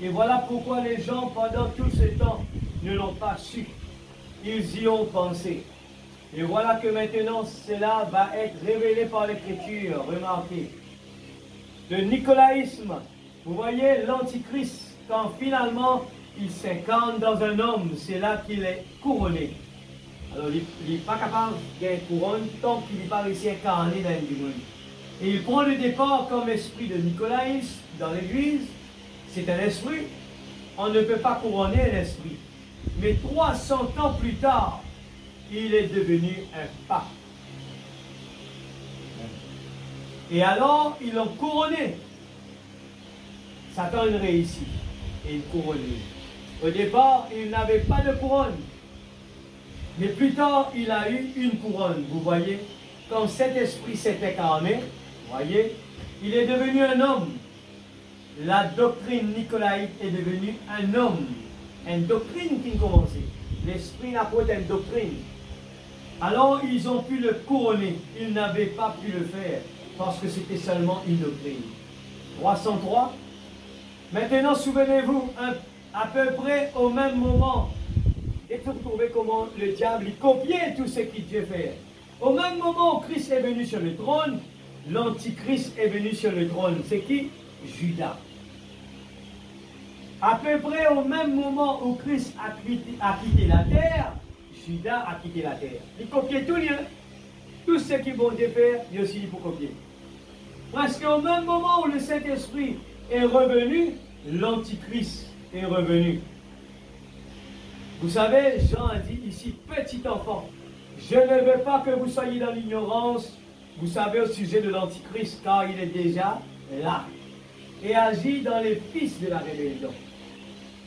Et voilà pourquoi les gens, pendant tout ce temps, ne l'ont pas su. Ils y ont pensé. Et voilà que maintenant, cela va être révélé par l'Écriture. Remarquez. Le nicolaïsme, vous voyez, l'antichrist, quand finalement il s'incarne dans un homme, c'est là qu'il est couronné. Alors, il n'est pas capable d'une couronne tant qu'il n'est pas réussi à incarner dans une monde. Et il prend le départ comme esprit de nicolaïsme dans l'Église. C'est un esprit. On ne peut pas couronner un esprit. Mais 300 ans plus tard, il est devenu un pape. Et alors, ils l'ont couronné. Satan a réussi. Et il couronné. Au départ, il n'avait pas de couronne. Mais plus tard, il a eu une couronne. Vous voyez, quand cet esprit s'est incarné, voyez, il est devenu un homme. La doctrine nicolaïte est devenue un homme. Une doctrine qui commençait. L'esprit n'a pas une doctrine. Alors, ils ont pu le couronner. Ils n'avaient pas pu le faire parce que c'était seulement une doctrine. 303. Maintenant, souvenez-vous, à peu près au même moment, et vous trouvez comment le diable il copiait tout ce que Dieu fait. Au même moment où Christ est venu sur le trône, l'antichrist est venu sur le trône. C'est qui? Judas. À peu près au même moment où Christ a quitté la terre, Judas a quitté la terre. Il copiait tout lien. Tout ce qui bon Dieu faire, il aussi il faut copier. Presque au même moment où le Saint-Esprit est revenu, l'antichrist est revenu. Vous savez, Jean a dit ici, petit enfant, je ne veux pas que vous soyez dans l'ignorance, vous savez, au sujet de l'antichrist, car il est déjà là et agit dans les fils de la rébellion.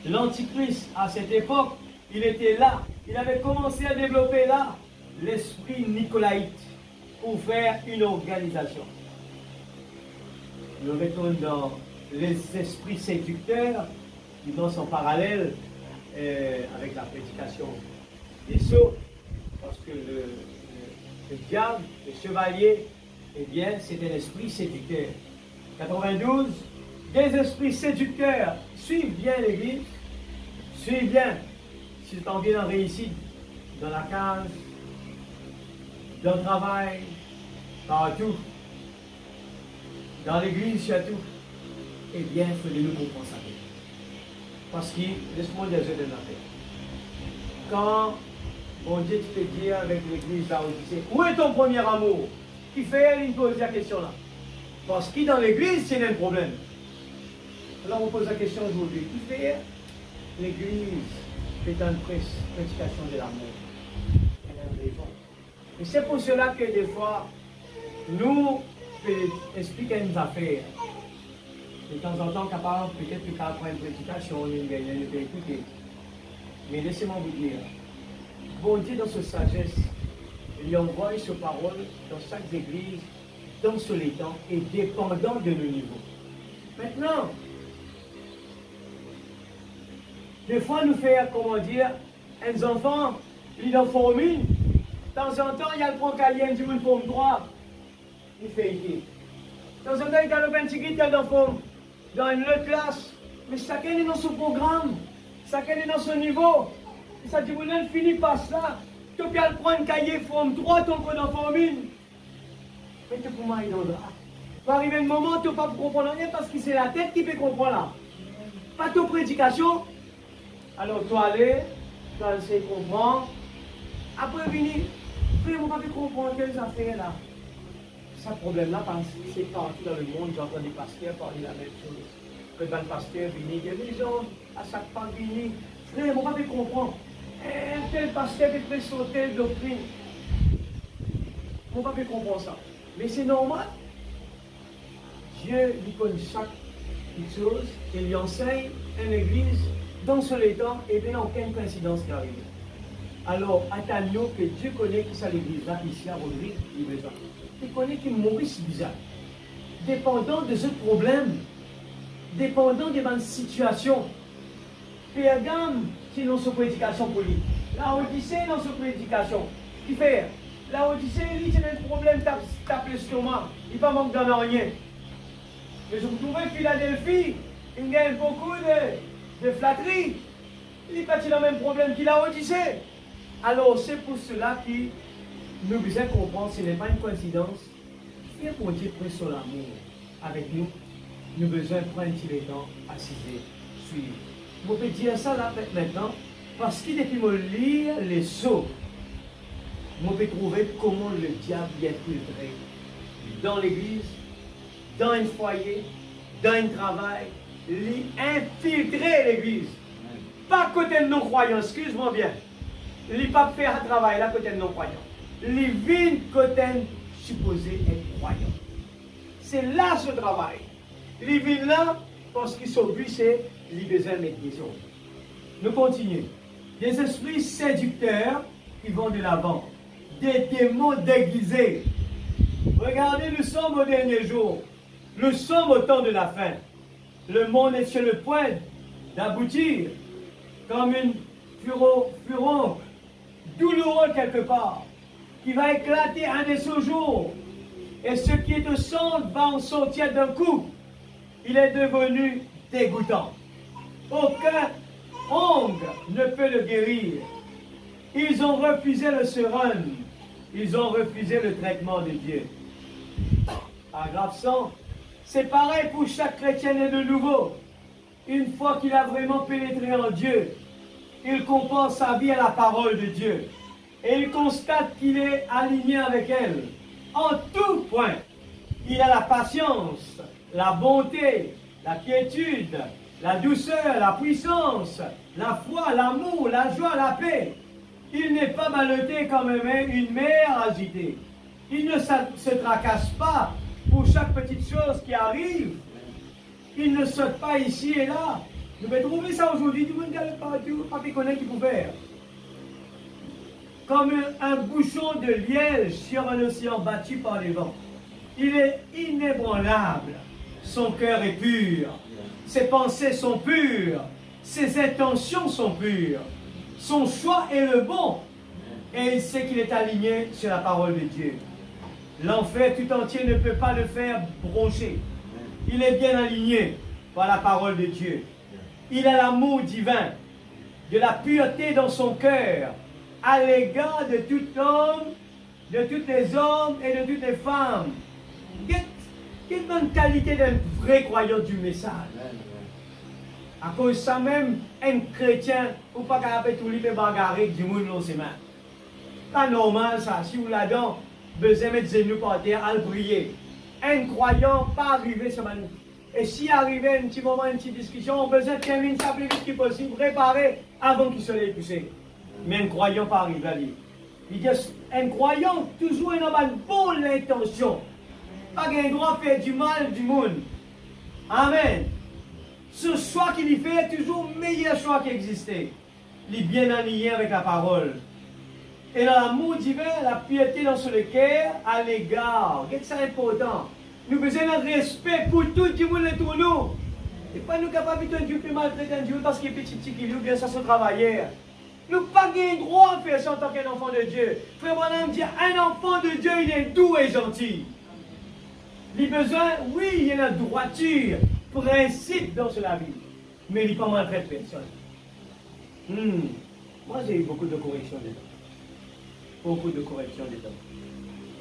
L'antichrist, à cette époque, il était là, il avait commencé à développer là l'esprit nicolaïte pour faire une organisation. Nous retournons dans les esprits séducteurs qui dans son parallèle avec la prédication des sceaux, parce que le diable, le chevalier, eh bien, c'est un esprit séducteur. 92, des esprits séducteurs. Suivez bien l'Église, suivez bien. Si tu t'en viens en réussite, dans la case, dans le travail, partout, dans l'Église surtout, eh bien, il faut nous comprendre ça. Parce que, laisse-moi dire de l'affaire. Quand, bon Dieu, tu peux dire avec l'Église là où tu sais, où est ton premier amour? Qui fait, il pose la question là. Parce que dans l'Église, c'est un problème. Alors on pose la question aujourd'hui. Qui fait? L'Église fait une prédication de l'amour. Elle a raison. Et c'est pour cela que des fois, nous expliquons une affaire. De temps en temps, capable, peut-être que après une prédication, on peut écouter. Mais laissez-moi vous dire, bon Dieu, dans sa sagesse, il envoie ses paroles dans chaque église, dans tous les temps, et dépendant de nos niveaux. Maintenant, des fois, nous faisons, comment dire, un enfant, il en forme une. De temps en temps, il y a le point cahier, il dit une forme 3. Il fait ici. De temps en temps, il y a le petit qui est dans une autre classe. Mais chacun est dans son programme. Chacun est dans son niveau. Et ça dit, vous n'avez fini par cela. Tu peux prendre un cahier forme 3, ton code en forme 1. Mais tu peux m'aller dans le drap. Il va arriver un moment où tu ne peux pas comprendre rien parce que c'est la tête qui peut comprendre là. Pas ton prédication. Alors, tu allais, tu vas essayer de comprendre. Après, venir, frère, on ne peut pas comprendre quelles affaires là. Ce problème-là, parce que c'est partout dans le monde, j'entends des pasteurs parler la même chose. Que dans le pasteur vient, il y a des gens à chaque fois venir. Frère, on ne peut pas comprendre. Un tel pasteur qui fait sauter telle doctrine. On ne peut pas comprendre ça. Mais c'est normal. Dieu lui connaît chaque petite chose et lui enseigne une église dans ce temps et bien aucune coïncidence qui arrive. Alors, attendons que Dieu connaît qui ça l'église là, ici à Rodrigue, il veut ça. Il connaît qu'il Maurice bizarre. Dépendant de ce problème, dépendant de ma situation. Pergame, qui est dans sa prédication politique. La Odyssée dans sa prédication. Qui fait? La Odyssée, il a un problème, tape l'estomac. Il ne manque d'en rien. Mais je vous trouvez Philadelphie, il gagne beaucoup de flatterie. Il n'est pas le même problème qu'il a Odyssée. Alors, c'est pour cela que nous devons comprendre, ce n'est pas une coïncidence. Et pour Dieu prend son amour avec nous, nous devons prendre un petit temps, assiser, suivre. Je peux dire ça là maintenant, parce que depuis me lire les sceaux, je peux trouver comment le diable est infiltré dans l'église, dans un foyer, dans un travail, il infiltrer l'église. Pas côté de non-croyants, excuse-moi bien. Il ne pas faire un travail là côté de non-croyants. Il vient côté supposé être croyant. C'est là ce travail. Il vient là parce que son but c'est il besoin de guérison. Nous continuons. Des esprits séducteurs qui vont de l'avant. Des démons déguisés. Regardez, nous sommes au dernier jour. Nous sommes au temps de la fin. Le monde est sur le point d'aboutir comme une furoncle douloureux quelque part, qui va éclater un de ce jours. Et ce qui est au centre va en sortir d'un coup. Il est devenu dégoûtant. Aucun ongle ne peut le guérir. Ils ont refusé le serein. Ils ont refusé le traitement de Dieu. Paragraphe 100. C'est pareil pour chaque chrétien né de nouveau. Une fois qu'il a vraiment pénétré en Dieu, il compare sa vie à la parole de Dieu. Et il constate qu'il est aligné avec elle. En tout point, il a la patience, la bonté, la quiétude, la douceur, la puissance, la foi, l'amour, la joie, la paix. Il n'est pas malheureux comme une mer agitée. Il ne se tracasse pas pour chaque petite chose qui arrive. Il ne saute pas ici et là. Nous devons trouver ça aujourd'hui. Tout le monde ne partout, pas connaît qu'il peut faire. Comme un bouchon de liège sur un océan battu par les vents. Il est inébranlable. Son cœur est pur. Ses pensées sont pures. Ses intentions sont pures. Son choix est le bon. Et il sait qu'il est aligné sur la parole de Dieu. L'enfer tout entier ne peut pas le faire broncher. Il est bien aligné par la parole de Dieu. Il a l'amour divin, de la pureté dans son cœur, à l'égard de tout homme, de tous les hommes et de toutes les femmes. Quelle bonne qualité d'un vrai croyant du message. À cause de ça même, un chrétien, ou pas capable de tout lui bagarrer du monde dans ses mains. Pas normal ça, si vous l'avez besoin de mettre les genoux par terre, à le prier. Un croyant, pas arrivé ce matin. Et si arrivait un petit moment, une petite discussion, on a besoin de terminer ça plus vite que possible, préparer avant qu'il se l'ait poussé. Mais un croyant pas arrivé à lui. Il dit, un croyant, toujours une bonne intention. Pas un droit à faire du mal du monde. Amen. Ce choix qu'il y fait est toujours le meilleur choix qui existait. Il est bien en lien avec la parole. Et dans l'amour divin, la piété dans le cœur à l'égard. Qu'est-ce que c'est important? Nous avons besoin de respect pour tout le monde autour de nous. Et pas nous capables de Dieu plus maltraiter un Dieu parce qu'il est petit qui ou bien ça se travailler. Nous n'avons pas le droit de faire ça en tant qu'un enfant de Dieu. Frère Branham dit, un enfant de Dieu, il est doux et gentil. Il a besoin, oui, il y a la droiture, principe dans la vie. Mais il n'est pas maltraite personne. Moi, j'ai eu beaucoup de corrections dedans. Beaucoup de corrections dedans.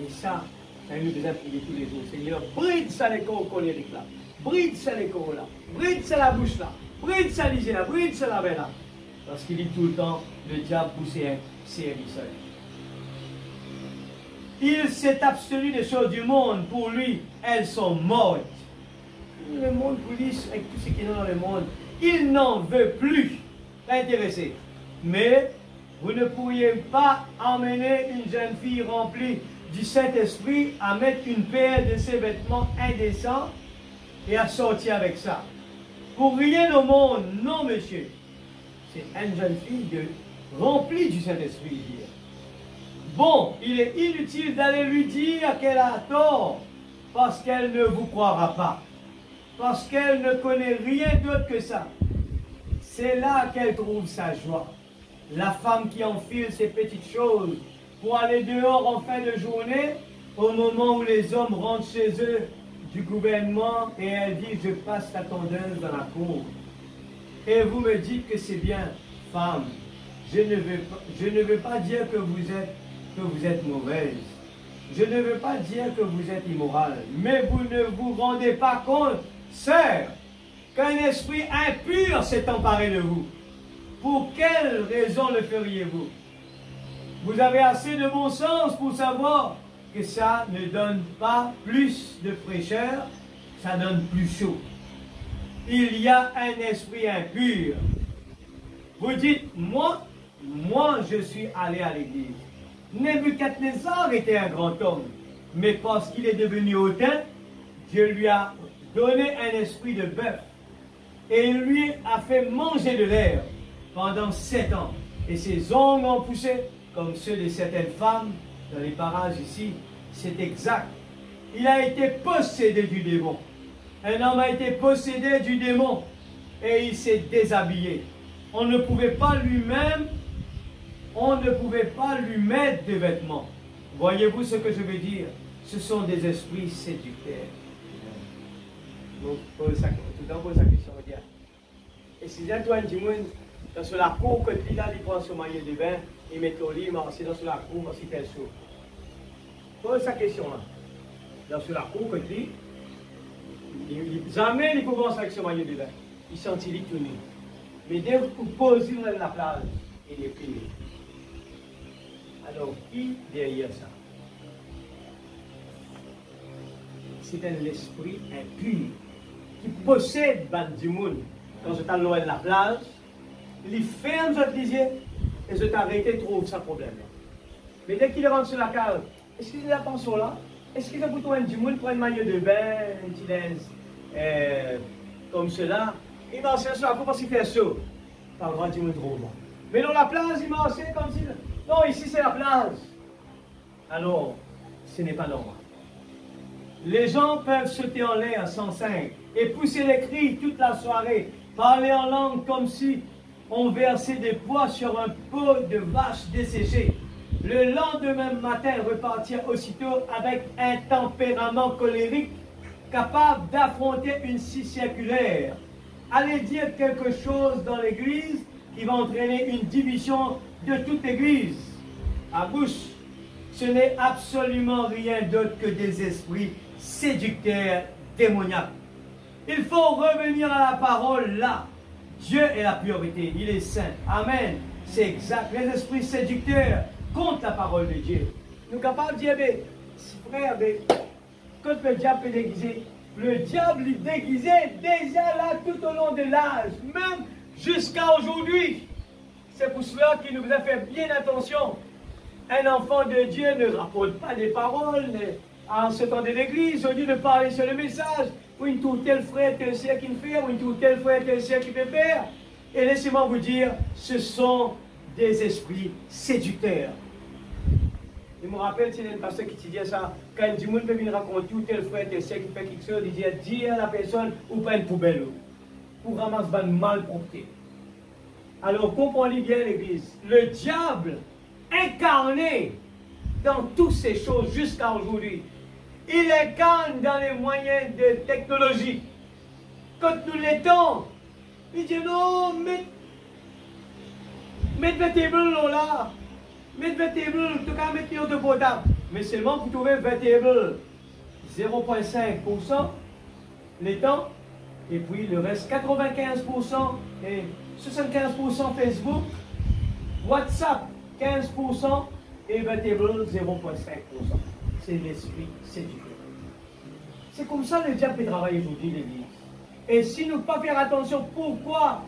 Et ça nous besoin de prier tous les jours. Seigneur, bride ça les corps colériques là. Bride ça les corps là. Bride ça la bouche là. Bride ça l'isée là. Bride ça la veine là. Parce qu'il dit tout le temps, le diable pousse ses hérisseurs. Il s'est abstenu des choses du monde. Pour lui, elles sont mortes. Le monde, pour lui, avec tout ce qui est dans le monde, il n'en veut plus. Pas intéressé. Mais vous ne pourriez pas emmener une jeune fille remplie du Saint-Esprit à mettre une paire de ses vêtements indécents et à sortir avec ça. Pour rien au monde, non monsieur. C'est une jeune fille remplie du Saint-Esprit. Bon, il est inutile d'aller lui dire qu'elle a tort parce qu'elle ne vous croira pas. Parce qu'elle ne connaît rien d'autre que ça. C'est là qu'elle trouve sa joie. La femme qui enfile ces petites choses pour aller dehors en fin de journée, au moment où les hommes rentrent chez eux du gouvernement et elle dit, je passe la tondeuse dans la cour. Et vous me dites que c'est bien, femme, je ne veux pas dire que vous êtes mauvaise. Je ne veux pas dire que vous êtes immorale. Mais vous ne vous rendez pas compte, sœur, qu'un esprit impur s'est emparé de vous. Pour quelle raison le feriez-vous? Vous avez assez de bon sens pour savoir que ça ne donne pas plus de fraîcheur, ça donne plus chaud. Il y a un esprit impur. Vous dites, moi je suis allé à l'église. Nebuchadnezzar était un grand homme, mais parce qu'il est devenu hautain, Dieu lui a donné un esprit de bœuf et il lui a fait manger de l'herbe pendant 7 ans. Et ses ongles ont poussé comme ceux de certaines femmes dans les parages ici. C'est exact. Il a été possédé du démon. Un homme a été possédé du démon et il s'est déshabillé. On ne pouvait pas lui-même, on ne pouvait pas lui mettre des vêtements. Voyez-vous ce que je veux dire? Ce sont des esprits séducteurs. Donc, tout le temps, pose la question. Et si Antoine Dimoun, dans la cour, que il a, il prend son maillot de bain, il met au lit, il marche dans la cour, parce qu'il fait chaud. Pose sa question là. Dans la cour, que jamais il commence avec son maillot de bain. Il sentit il tout nu. Mais dès que vous posez dans la plage, il est pire. Alors, qui derrière ça? C'est un esprit impur qui possède Bandimoun. Quand je t'en loin de la plage, il ferme votre lisier et je t'arrête et trouve ça problème. Mais dès qu'il rentre sur la cale, est-ce qu'il a la pension là? Est-ce qu'il a plutôt un Dimoun pour un maillot de bain, une petite comme cela? Il marchait sur la cour parce qu'il fait chaud. Par le grand Dimoun trop bon. Mais dans la plage, il marchait comme si. Non, ici c'est la plage. Alors, ce n'est pas normal. Les gens peuvent sauter en l'air sans cinq et pousser les cris toute la soirée, parler en langue comme si on versait des pois sur un pot de vache desséchée. Le lendemain matin, repartir aussitôt avec un tempérament colérique capable d'affronter une scie circulaire. Aller dire quelque chose dans l'église qui va entraîner une division de toute l'église. À bouche, ce n'est absolument rien d'autre que des esprits séducteurs démoniaques. Il faut revenir à la parole là. Dieu est la priorité, il est saint. Amen. C'est exact. Les esprits séducteurs contre la parole de Dieu. Nous sommes capables de dire, frère, quand le diable est déguisé, le diable est déguisé déjà là tout au long de l'âge, même jusqu'à aujourd'hui. C'est pour cela qu'il nous a fait bien attention. Un enfant de Dieu ne rapporte pas des paroles, en ce temps de l'église, au lieu de parler sur le message, ou une tout tel frère, tel sœur qui me fait, ou une tout tel frère, tel sœur qui peut faire. Et laissez-moi vous dire, ce sont des esprits séducteurs. Je me rappelle, c'est un pasteur qui disait ça, quand du monde peut venir raconter tout tel frère, tel sœur qui fait quelque chose, il dit, dis à la personne, ou pas une poubelle, pour ramasser une malpropreté. Alors comprenez bien l'église, le diable incarné dans toutes ces choses jusqu'à aujourd'hui, il incarne dans les moyens de technologie. Quand nous l'étons, il dit non, mettez vegetables là, mettez vegetables, en tout cas mettez de potable. Mais seulement vous trouvez vegetables 0,5% l'étang, et puis le reste 95% et 75% Facebook, WhatsApp 15% et vegetables 0,5%. C'est l'esprit séducteur. C'est comme ça que le diable peut travailler aujourd'hui, l'église. Et si nous ne pas faire attention, pourquoi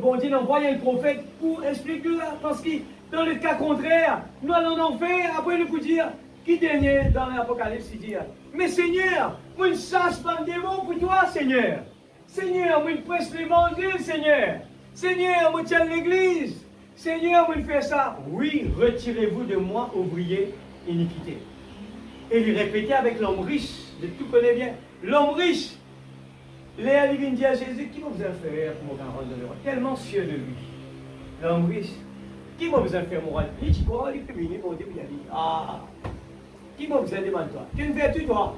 bon Dieu envoie un prophète pour expliquer là? Parce que dans le cas contraire, nous allons en faire, après nous dire, qui dernier dans l'Apocalypse, il dit, mais Seigneur, moi ne sache pas un démon pour toi, Seigneur. Seigneur, moi ne presse l'évangile, Seigneur. Seigneur, moi tiens l'église. Seigneur, moi ne fais ça. Oui, retirez-vous de moi, ouvrier, iniquité. Et il répétait avec l'homme riche, je tout connais bien. L'homme riche, Léa lui dit à Jésus, qui m'a besoin de faire pour mon rendre de roi? Tellement sûr de lui. L'homme riche, qui m'a besoin de faire mon roi? Il dit quoi? Il fait venir pour dire, il dit, ah, qui m'a besoin de demander toi? Tu es une vertu, toi?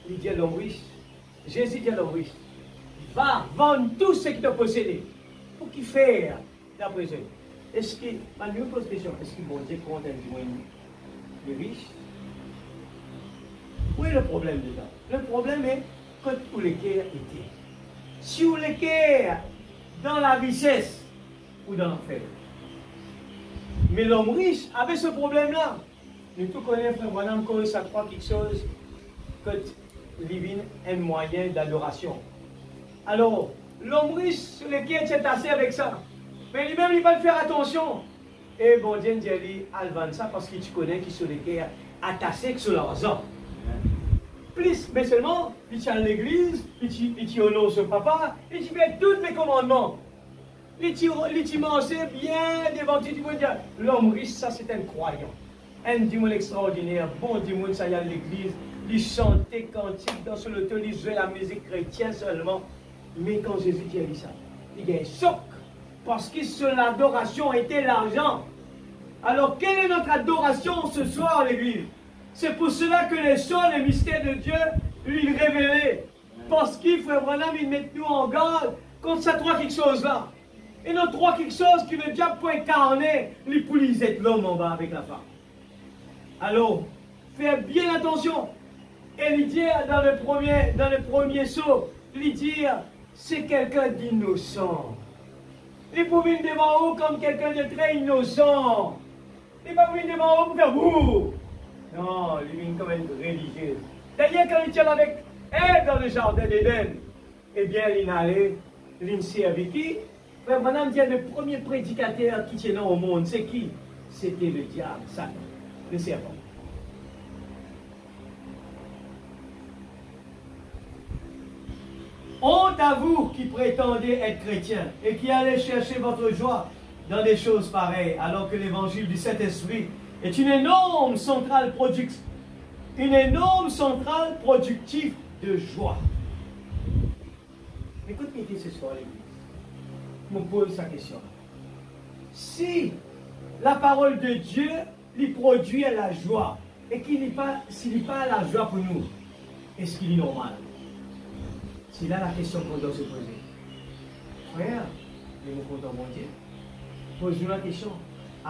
Il dit à l'homme riche, Jésus dit à l'homme riche, va vendre tout ce que tu as possédé. Pour qui faire la présence? Est-ce que, je me pose la question, est-ce que bon Dieu compte les riches? Où est le problème dedans? Le problème est que où les cœurs étaient. Si où les cœurs dans la richesse ou dans l'enfer. Mais l'homme riche avait ce problème-là. Nous tous connaissons, frère Branham, quand ça croit quelque chose que divine un moyen d'adoration. Alors, l'homme riche, le cœur est assez avec ça. Mais lui-même, il va faire attention. Et bon Dieu dit, il va ça parce que tu connais qui sont les cœurs attachés sur l'argent. Plus, mais seulement, il tient l'église, il tient honore son papa, il fait tous les commandements. Il mange bien devant Dieu. L'homme riche, ça c'est un croyant. Un démon extraordinaire, bon démon, ça y a l'église. Il chantait cantique dans son automne, il jouait la musique chrétienne seulement. Mais quand Jésus dit ça, il y a un choc. Parce que sur l'adoration était l'argent. Alors, quelle est notre adoration ce soir, l'église? C'est pour cela que les choses, les mystères de Dieu, lui révélaient. Parce qu'il, frère Branham, il met nous en garde contre ça trois quelque chose là. Et notre trois quelque chose que le diable peut incarner, lui pour lui être l'homme en bas avec la femme. Alors, faites bien attention. Et lui dire dans le premier saut, lui dire, c'est quelqu'un d'innocent. Il peut venir devant vous comme quelqu'un de très innocent. Il va venir devant vous pour faire vous. Non, il vient comme une religieuse. D'ailleurs, quand il tient avec elle dans le jardin d'Éden, eh bien, il allait, il servait qui? Frère Madame dit, le premier prédicateur qui tient au monde, c'est qui? C'était le diable, Satan, le serpent. Honte à vous qui prétendez être chrétien et qui allez chercher votre joie dans des choses pareilles, alors que l'évangile du Saint-Esprit est une énorme centrale productive de joie. Écoutez ce soir, l'église. Je me pose sa question. Si la parole de Dieu lui produit la joie et qu'il n'est pas, s'il n'est pas la joie pour nous, est-ce qu'il est normal? C'est là la question qu'on doit se poser. Frère, je me compte en mon Dieu. Pose-nous la question.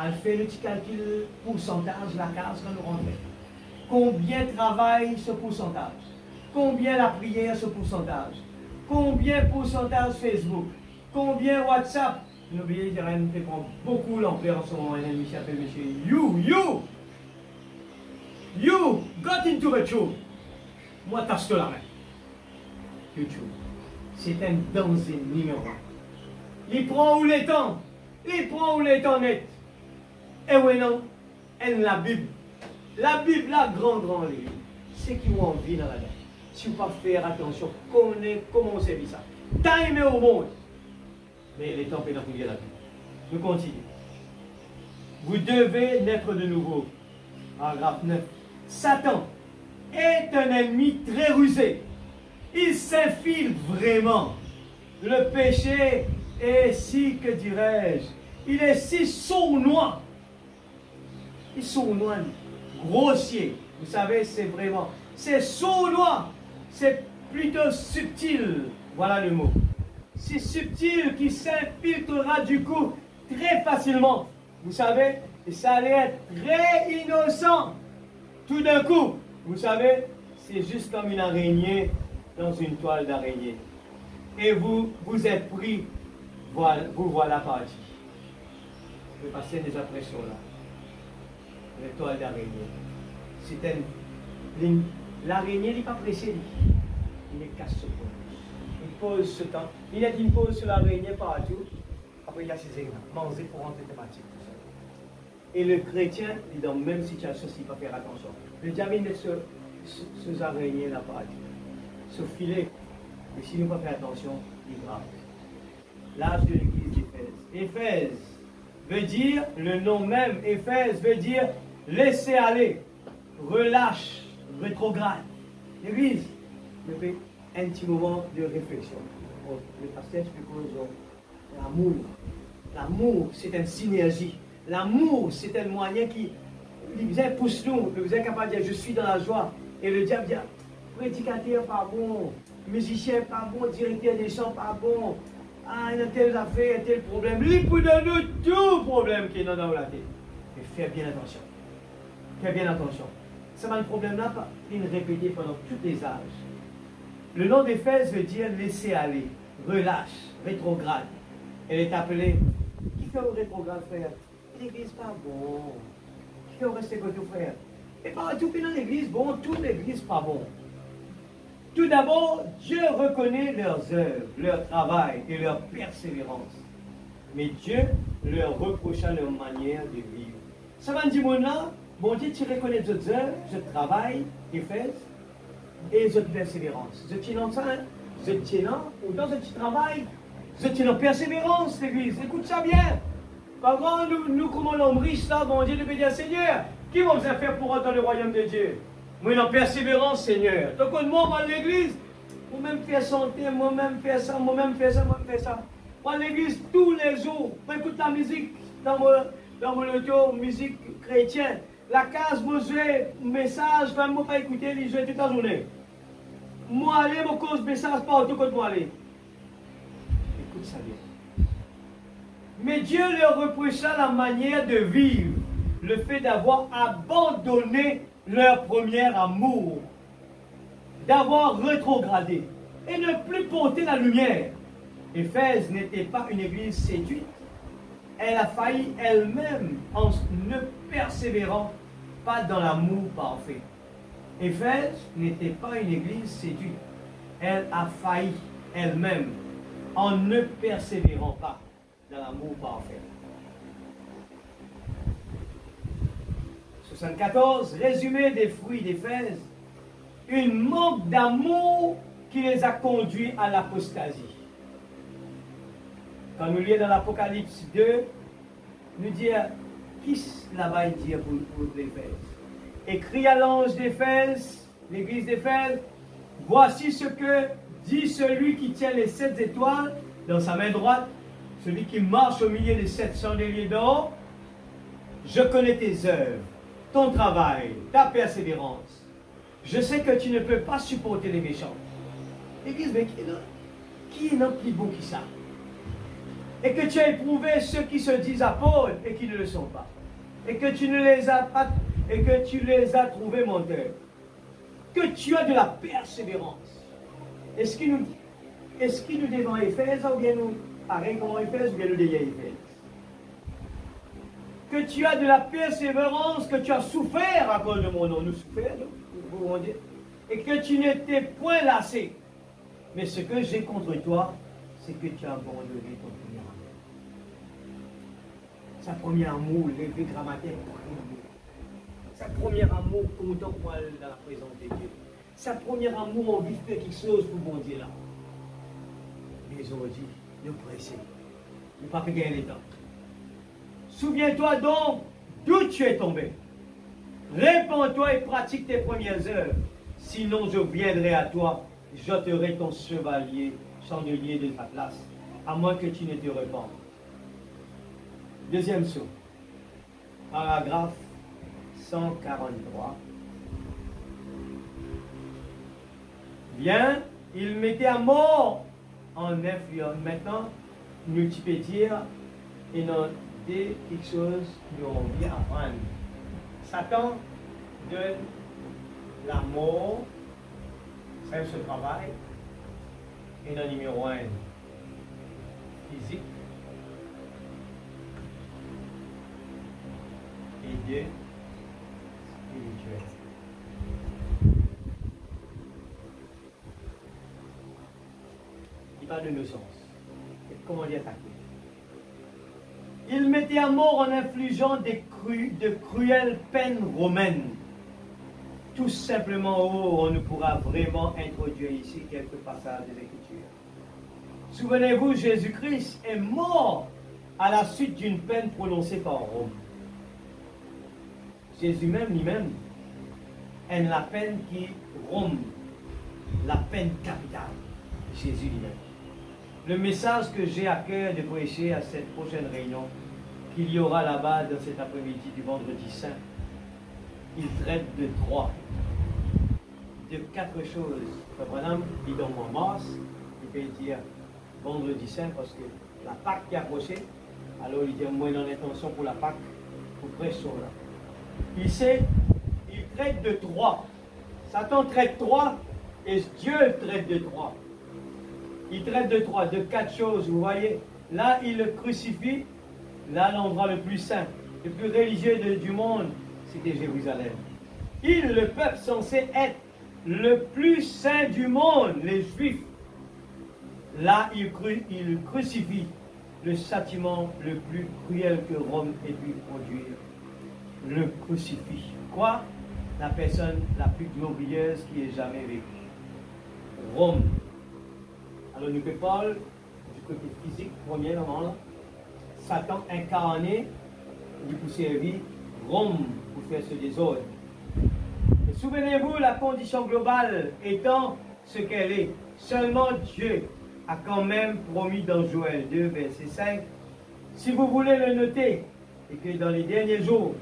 Elle fait le petit calcul pourcentage, la case quand nous rentrons. Combien travaille ce pourcentage? Combien la prière ce pourcentage? Combien pourcentage Facebook? Combien WhatsApp? N'oubliez pas, il fait prendre beaucoup l'ampleur en ce moment. Un ami s'appelle monsieur You got into the truth. Moi, t'as la main. C'est un danger numéro un. Il prend où les temps? Il prend où les temps net? Et oui, non, et la Bible, La Bible, la grande livre, c'est qui ont envie dans la vie. Si vous ne pas faire attention, comment on sévit ça. T'as aimé au monde. Mais les temps pénal la vie. Nous continuons. Vous devez naître de nouveau. Paragraphe 9. Satan est un ennemi très rusé. Il s'infiltre vraiment. Le péché est si, que dirais-je, il est si sournois. Il est sournois, grossier. Vous savez, c'est vraiment, c'est sournois. C'est plutôt subtil. Voilà le mot. C'est subtil qui s'infiltrera du coup très facilement. Vous savez, et ça allait être très innocent. Tout d'un coup, vous savez, c'est juste comme une araignée dans une toile d'araignée. Et vous êtes pris, vous voilà parti. Je vais passer des impressions là. Les toiles d'araignée. C'est l'araignée n'est pas pressée. Il est casse ce point. Il pose ce temps. Il a dit une pause sur l'araignée partout. Après il a ses égards. Manger pour rentrer thématique. Et le chrétien, il est dans la même situation s'il ne pas faire attention. Le diable met ce araignée là partout. Ce filet. Mais si nous ne pas faire attention, il est grave. L'âge de l'église d'Éphèse. Éphèse veut dire, le nom même, Éphèse veut dire laisser aller, relâche, rétrograde. L'église, je fais un petit moment de réflexion. Le pasteur explique l'amour. L'amour, c'est une synergie. L'amour, c'est un moyen qui pousse nous. Vous êtes capable de dire, je suis dans la joie. Et le diable dit, prédicateur pas bon, musicien pas bon, directeur des chants pas bon, il y a telle affaire, tel problème. Lui pour de nous tout problème qui est dans la tête. Mais fais bien attention. Fais bien attention. Ça va le problème là, il répété pendant tous les âges. Le nom d'Éphèse veut dire laisser aller, relâche, rétrograde. Elle est appelée, qui fait au rétrograde, frère? L'église pas bon. Qui fait au rester côté, frère? Et partout dans l'église, bon, toute l'église pas bon. Tout d'abord, Dieu reconnaît leurs œuvres, leur travail et leur persévérance. Mais Dieu leur reprocha leur manière de vivre. Ça va dire, bon Dieu, tu reconnais vos œuvres, votre travail, Éphèse, et votre persévérance. Vous êtes dans ça, vous êtes ou dans votre travail, vous êtes dans persévérance, l'église. Écoute ça bien. Comment nous comment l'homme riche, là, bon Dieu, de dire, Seigneur, qui va vous faire pour entrer dans le royaume de Dieu? Moi, en persévérance, Seigneur. Donc, moi, dans l'église, moi-même faire santé, moi-même faire ça, moi-même faire ça, moi-même faire ça. Moi, à l'église, tous les jours, j'écoute la musique dans mon auto, musique chrétienne. La case, moi, j'ai message, quand moi, pas écouter, les jouer toute la journée. Moi, aller, moi, cause message partout quand moi, aller. Écoute ça bien. Mais Dieu leur reprocha la manière de vivre, le fait d'avoir abandonné leur premier amour, d'avoir rétrogradé et ne plus porter la lumière. Éphèse n'était pas une église séduite. Elle a failli elle-même en ne persévérant pas dans l'amour parfait. Éphèse n'était pas une église séduite. Elle a failli elle-même en ne persévérant pas dans l'amour parfait. 74, résumé des fruits d'Éphèse, une manque d'amour qui les a conduits à l'apostasie. Quand nous lisons dans l'Apocalypse 2, nous dit, qui là-bas il dit pour l'Éphèse? Écrit à l'ange d'Éphèse, l'église d'Éphèse, voici ce que dit celui qui tient les 7 étoiles dans sa main droite, celui qui marche au milieu des 7 chandeliers d'or. Je connais tes œuvres, ton travail, ta persévérance. Je sais que tu ne peux pas supporter les méchants. L'église, mais qui est plus beau que ça? Et que tu as éprouvé ceux qui se disent apôtres et qui ne le sont pas. Et que tu ne les as pas, et que tu les as trouvés menteurs. Que tu as de la persévérance. Est-ce qu'il nous dit dans Éphèse, ou bien nous, pareil comme Éphèse, ou bien nous dit Éphèse? Que tu as de la persévérance, que tu as souffert à cause de mon nom. Nous souffrons, nous, et que tu n'étais point lassé. Mais ce que j'ai contre toi, c'est que tu as abandonné ton premier amour. Sa premier amour, levé grammaire, Sa premier amour, content pour aller dans la présence de Dieu. Sa premier amour, envie de faire quelque chose pour bon Dieu là. Mais ils ont dit, nous pressés. Nous pas fait gagner le temps. Souviens-toi donc d'où tu es tombé. Répands-toi et pratique tes premières œuvres. Sinon, je viendrai à toi, j'ôterai ton chevalier, chandelier de ta place, à moins que tu ne te répandes. Deuxième saut. Paragraphe 143. Bien, il mettait à mort en influence. Maintenant, nous tu peux dire, et non, dès quelque chose nous on vient apprendre. Satan donne la mort, c'est ce travail, et le numéro 1, physique, et 2, spirituel. Il parle de nos sens. Et comment les attaquer? Il mettait à mort en infligeant de cruelles peines romaines. Tout simplement, on ne pourra vraiment introduire ici quelques passages de l'Écriture. Souvenez-vous, Jésus-Christ est mort à la suite d'une peine prononcée par Rome. Jésus même, lui-même, aime la peine qui Rome, la peine capitale. Jésus lui-même. Le message que j'ai à cœur de prêcher à cette prochaine réunion, qu'il y aura là-bas dans cet après-midi du vendredi saint, il traite de 3, de 4 choses. Madame, dit dans mon mars, il peut dire vendredi saint parce que la Pâque qui est approchée, alors il dit moi dans l'intention pour la Pâque, pour prêcher là. Il traite de 3. Satan traite 3 et Dieu traite de 3. Il traite de 3, de 4 choses, vous voyez. Là, il le crucifie. Là, l'endroit le plus saint, le plus religieux du monde, c'était Jérusalem. Le peuple censé être le plus saint du monde, les Juifs. Là, il crucifie le châtiment le plus cruel que Rome ait pu produire. Le crucifie. Quoi? La personne la plus glorieuse qui ait jamais vécue. Rome. Alors, nous parlons du côté physique, premièrement, là. Satan incarné, il peut servir Rome pour faire ce désordre. Et souvenez-vous, la condition globale étant ce qu'elle est. Seulement Dieu a quand même promis dans Joël 2, verset 5, si vous voulez le noter, et que dans les derniers jours,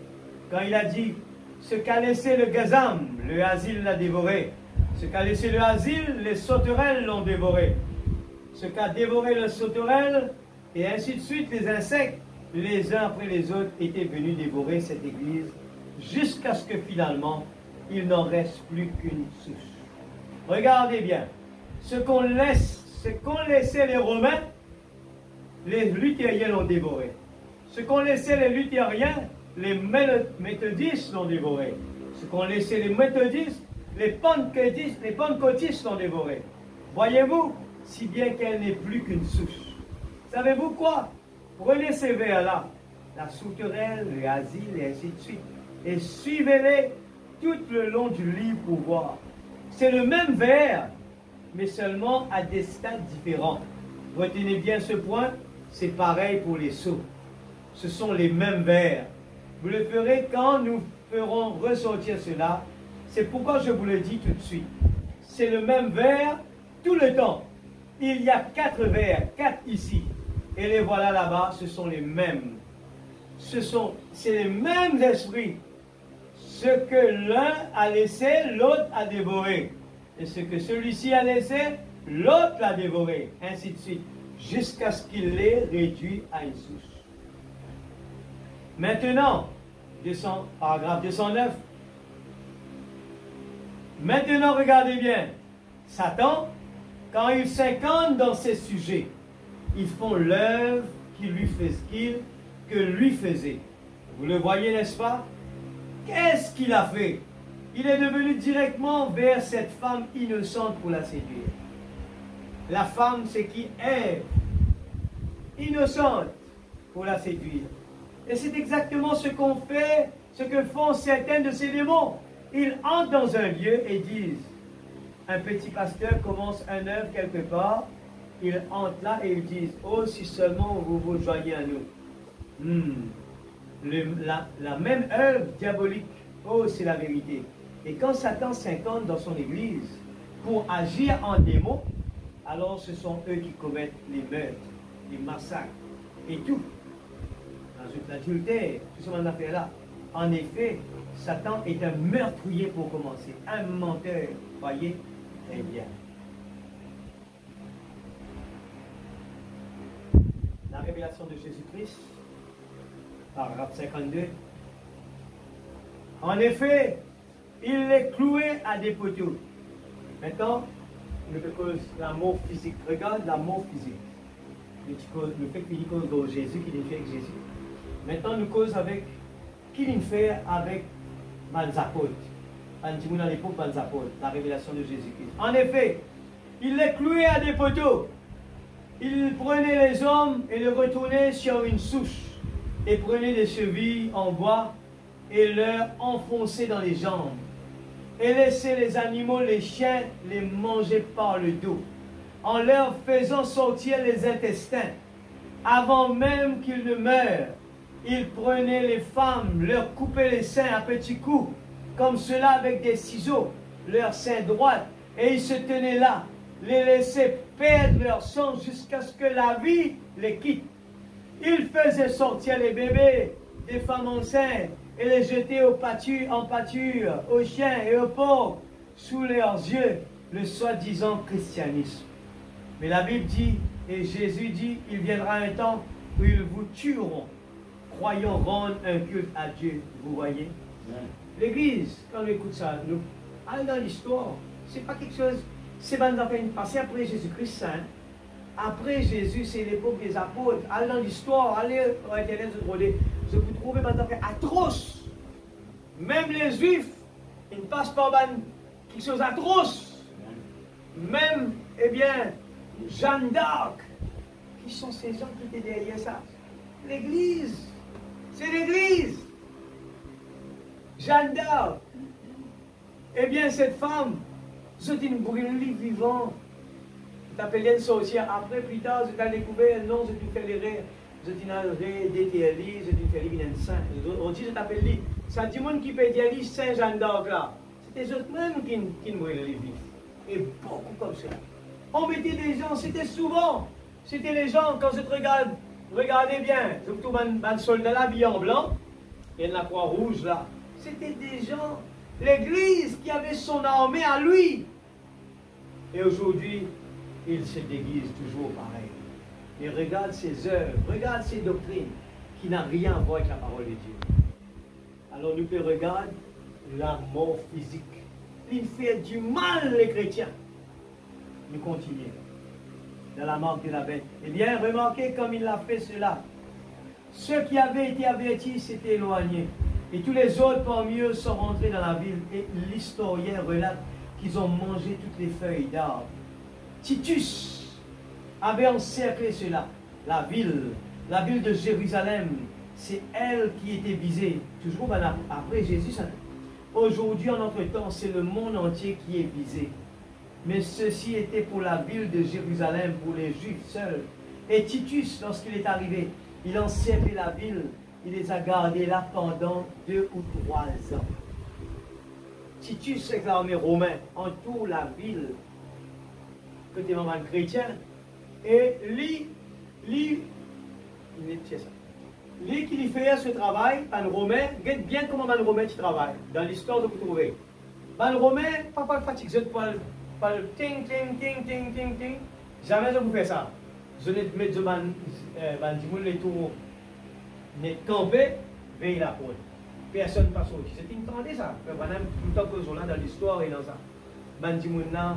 quand il a dit, ce qu'a laissé le gazam, le asile l'a dévoré. Ce qu'a laissé le asile, les sauterelles l'ont dévoré. Ce qu'a dévoré le sauterelle, et ainsi de suite, les insectes, les uns après les autres, étaient venus dévorer cette église, jusqu'à ce que finalement, il n'en reste plus qu'une souche. Regardez bien, ce qu'on laissait les Romains, les luthériens l'ont dévoré. Ce qu'ont laissé les luthériens, les méthodistes l'ont dévoré. Ce qu'ont laissé les méthodistes, les pentecôtistes l'ont dévoré. Voyez-vous, si bien qu'elle n'est plus qu'une souche. Savez-vous quoi? Prenez ces vers-là, la sauterelle, le asile, et ainsi de suite, et suivez-les tout le long du livre pour voir. C'est le même vers, mais seulement à des stades différents. Retenez bien ce point, c'est pareil pour les sceaux. Ce sont les mêmes vers. Vous le ferez quand nous ferons ressortir cela. C'est pourquoi je vous le dis tout de suite. C'est le même vers tout le temps. Il y a 4 vers, 4 ici. Et les voilà là-bas, ce sont les mêmes. C'est les mêmes esprits. Ce que l'un a laissé, l'autre a dévoré. Et ce que celui-ci a laissé, l'autre l'a dévoré. Ainsi de suite. Jusqu'à ce qu'il l'ait réduit à une souche. Maintenant, paragraphe 209. Maintenant, regardez bien. Satan, quand il s'incarne dans ces sujets, ils font l'œuvre que lui faisait. Vous le voyez, n'est-ce pas? Qu'est-ce qu'il a fait? Il est devenu directement vers cette femme innocente pour la séduire. La femme, c'est qui est innocente pour la séduire. Et c'est exactement ce qu'ont fait ce que font certains de ces démons. Ils entrent dans un lieu et disent, un petit pasteur commence un œuvre quelque part, ils entrent là et ils disent, oh, si seulement vous vous joignez à nous. La même œuvre diabolique, oh, c'est la vérité. Et quand Satan s'incarne dans son église pour agir en démon, alors ce sont eux qui commettent les meurtres, les massacres et tout. L'adultère, tout ce qu'on a fait là. En effet, Satan est un meurtrier pour commencer, un menteur. Voyez? Eh bien. La révélation de Jésus-Christ, paragraphe 52. En effet, il est cloué à des poteaux. Maintenant, nous cause l'amour physique. Regarde l'amour physique. Nous fait qu'il cause de Jésus, qu'il fait avec Jésus. Maintenant, nous cause avec qu'il fait avec Banzapot. Antimon à l'époque Banzapot, la révélation de Jésus-Christ. En effet, il les clouait à des poteaux. Il prenait les hommes et les retournait sur une souche. Et prenait des chevilles en bois et leur enfonçait dans les jambes. Et laissait les animaux, les chiens, les manger par le dos, en leur faisant sortir les intestins. Avant même qu'ils ne meurent, il prenait les femmes, leur coupait les seins à petits coups, comme cela avec des ciseaux, leurs seins droits, et il se tenait là, les laissait perdre leur sang jusqu'à ce que la vie les quitte. Il faisait sortir les bébés des femmes enceintes et les jeter en pâture, aux chiens et aux porcs, sous leurs yeux, le soi-disant christianisme. Mais la Bible dit, et Jésus dit, il viendra un temps où ils vous tueront, croyant rendre un culte à Dieu. Vous voyez? L'Église, quand on écoute ça, nous allons dans l'histoire. C'est pas quelque chose, c'est pas passé après Jésus-Christ saint. Après Jésus, c'est l'époque des apôtres. Allez dans l'histoire, allez au Internet, vous trouvez des affaires atroces. Même les Juifs, ils ne passent pas quelque chose d'atroce. Même, eh bien, Jeanne d'Arc. Qui sont ces gens qui étaient derrière ça? L'Église. C'est l'Église. Jeanne d'Arc. Eh bien, cette femme, c'est une brûlée vivante. T'appelais une sorcière. Après, plus tard, je t'ai découvert, non, je t'ai fait les rires. Je t'ai fait DTLI, je t'ai fait les saint. On dit, je t'appelle lui. Ça dit, monde qui peut dire, Saint Jeanne d'Arc là. C'était eux-mêmes qui nous brûlaient les vifs. Et beaucoup comme ça. On mettait des gens, c'était souvent. C'était les gens, quand je te regarde, regardez bien, je trouve un soldat là, habillé en blanc, et la croix rouge là. C'était des gens, l'Église qui avait son armée à lui. Et aujourd'hui, il se déguise toujours pareil. Et regarde ses œuvres, regarde ses doctrines, qui n'ont rien à voir avec la parole de Dieu. Alors nous pouvons regarder la mort physique. Il fait du mal les chrétiens. Nous continuons. Dans la marque de la bête. Eh bien, remarquez comme il a fait cela. Ceux qui avaient été avertis s'étaient éloignés. Et tous les autres parmi eux sont rentrés dans la ville. Et l'historien relate qu'ils ont mangé toutes les feuilles d'arbres. Titus avait encerclé cela. La ville de Jérusalem, c'est elle qui était visée. Toujours après Jésus. Aujourd'hui, en notre temps, c'est le monde entier qui est visé. Mais ceci était pour la ville de Jérusalem, pour les Juifs seuls. Et Titus, lorsqu'il est arrivé, il encerclait la ville. Il les a gardés là pendant 2 ou 3 ans. Titus, avec l'armée romaine, entoure la ville. Côté maman chrétien. Et lui qui lui fait ce travail, un Romain, regarde bien comment un Romain travaille. Dans l'histoire de vous trouver. Un Romain, pas fatigue, je pas le ting, ting, ting, ting, ting, ting. Jamais je vous fais ça. Je ne mets de les tours, ne camper, veille la porte. Personne ne passe au-dessus. C'est une ça. Tout le temps que je là dans l'histoire et dans ça. Bandimouna,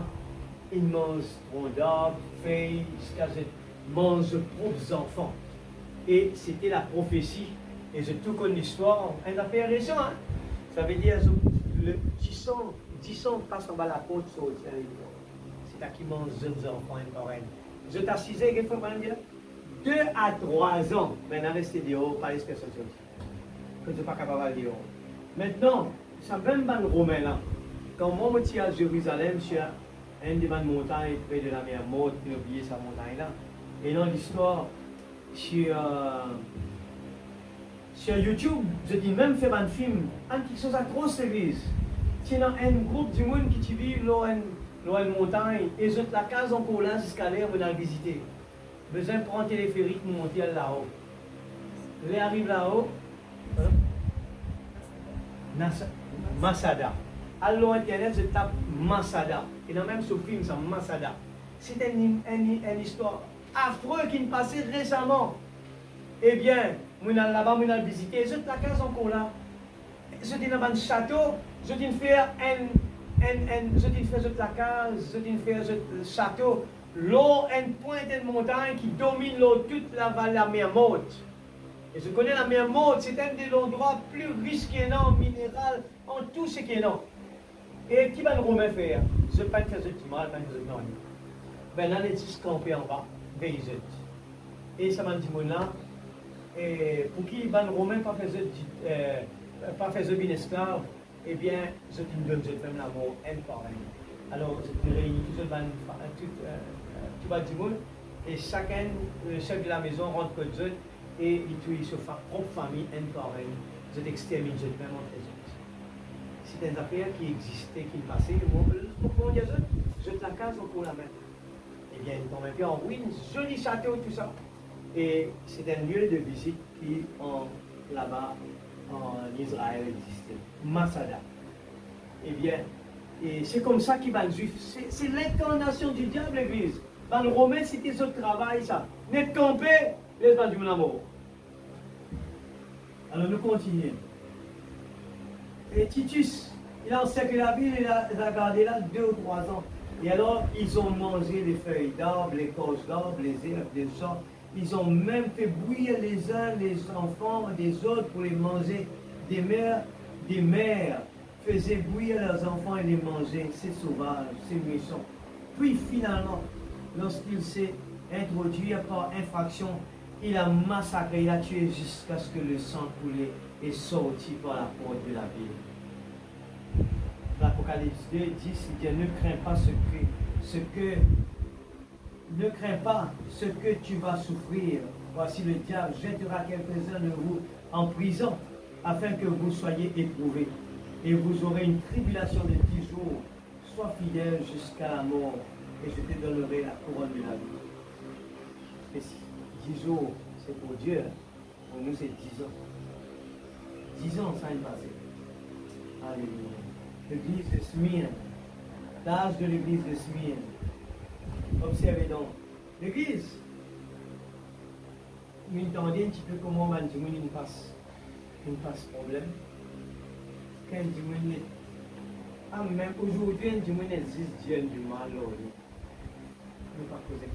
ils mangent tronc d'arbre, feuilles, mangent propres enfants. Et c'était la prophétie. Et je tout connais l'histoire. Un affaire récente. Hein? Ça veut dire le 10 ans passe en bas la côte. C'est là qui mange jeunes enfants et foraines. Je t'assisais, qu'est-ce qu'il faut dire 2 à 3 ans. Maintenant, restez dehors, pas les personnes. Que tu n'es pas capable de dehors. Maintenant, ça même ban romain là. Quand moi je suis à Jérusalem, je suis à une des montagnes près de la mer Morte, puis oublié sa montagne là. Et dans l'histoire, sur YouTube, je dis même faire un film, quelque chose à grosse église. C'est un groupe du monde qui vit dans une montagne, et je la case encore là jusqu'à l'air, on a visité. Besoin de prendre un téléphérique pour monter là-haut. Ils arrivent là-haut, Masada. Alors Internet, je tape Masada. Et dans même ce film, c'est Masada. C'est une histoire affreuse qui me passait récemment. Eh bien, là-bas, on a visité. Je la case encore là. Je dis dans un château, je dis faire la case, je dis faire un château. L'eau, une pointe de montagne qui domine l'eau, toute la vallée de la mer Morte. Et je connais la mer Morte, c'est un des endroits plus riches qu'il y a en minéral, en tout ce qu'il y a. Et qui va le Romain faire? Je ne vais pas faire ce petit mal, je ne vais pas faire ben là, les petits campés en bas, veillent. Et ça m'a dit, là, et pour qui va le Romain pas faire ce bien esclave, eh bien, je te donne, je te fais la mort, un par un. Alors, je te réunis tout le monde, et chacun, le chef de la maison rentre que Dieu, et il tue sa propre famille, un par un. Je t'extermine, je te fais entre les autres. C'est une affaire qui existait, qui passait, pourquoi dire je te la case pour la mettre. Eh bien, ils tombent en ruine, joli château, tout ça. Et c'est un lieu de visite qui, là-bas, en Israël, existait. Masada. Eh bien, et c'est comme ça qu'il va le juif. C'est l'incarnation du diable, l'église. Dans le Romain, c'était ce travail, ça. N'est campé, les gens du mort. Alors, nous continuons. Et Titus, il a encerclé la ville, il a gardé là 2 ou 3 ans. Et alors, ils ont mangé les feuilles d'arbre, les corses d'arbre, les herbes, les sortes. Ils ont même fait bouillir les uns les enfants des autres pour les manger. Des mères faisaient bouillir leurs enfants et les manger. C'est sauvage, c'est méchant. Puis finalement, lorsqu'il s'est introduit par infraction, il a massacré, il a tué jusqu'à ce que le sang coulait et sorti par la porte de la ville. L'Apocalypse 2 dit, si Dieu ne craint pas ne crains pas ce que tu vas souffrir. Voici le diable jettera quelques-uns de vous en prison, afin que vous soyez éprouvés. Et vous aurez une tribulation de 10 jours. Sois fidèle jusqu'à la mort, et je te donnerai la couronne de la vie. Et si 10 jours, c'est pour Dieu. Pour nous, c'est 10 ans. 10 ans, ça est passé. Alléluia. L'église de Smyrne. L'âge de l'église de Smyrne. Observez donc. L'église. Vous entendez un petit peu comment on dit qu'il passe problème. Quand on dit même aujourd'hui, on dit qu'il existe Dieu du mal. Ne pas poser.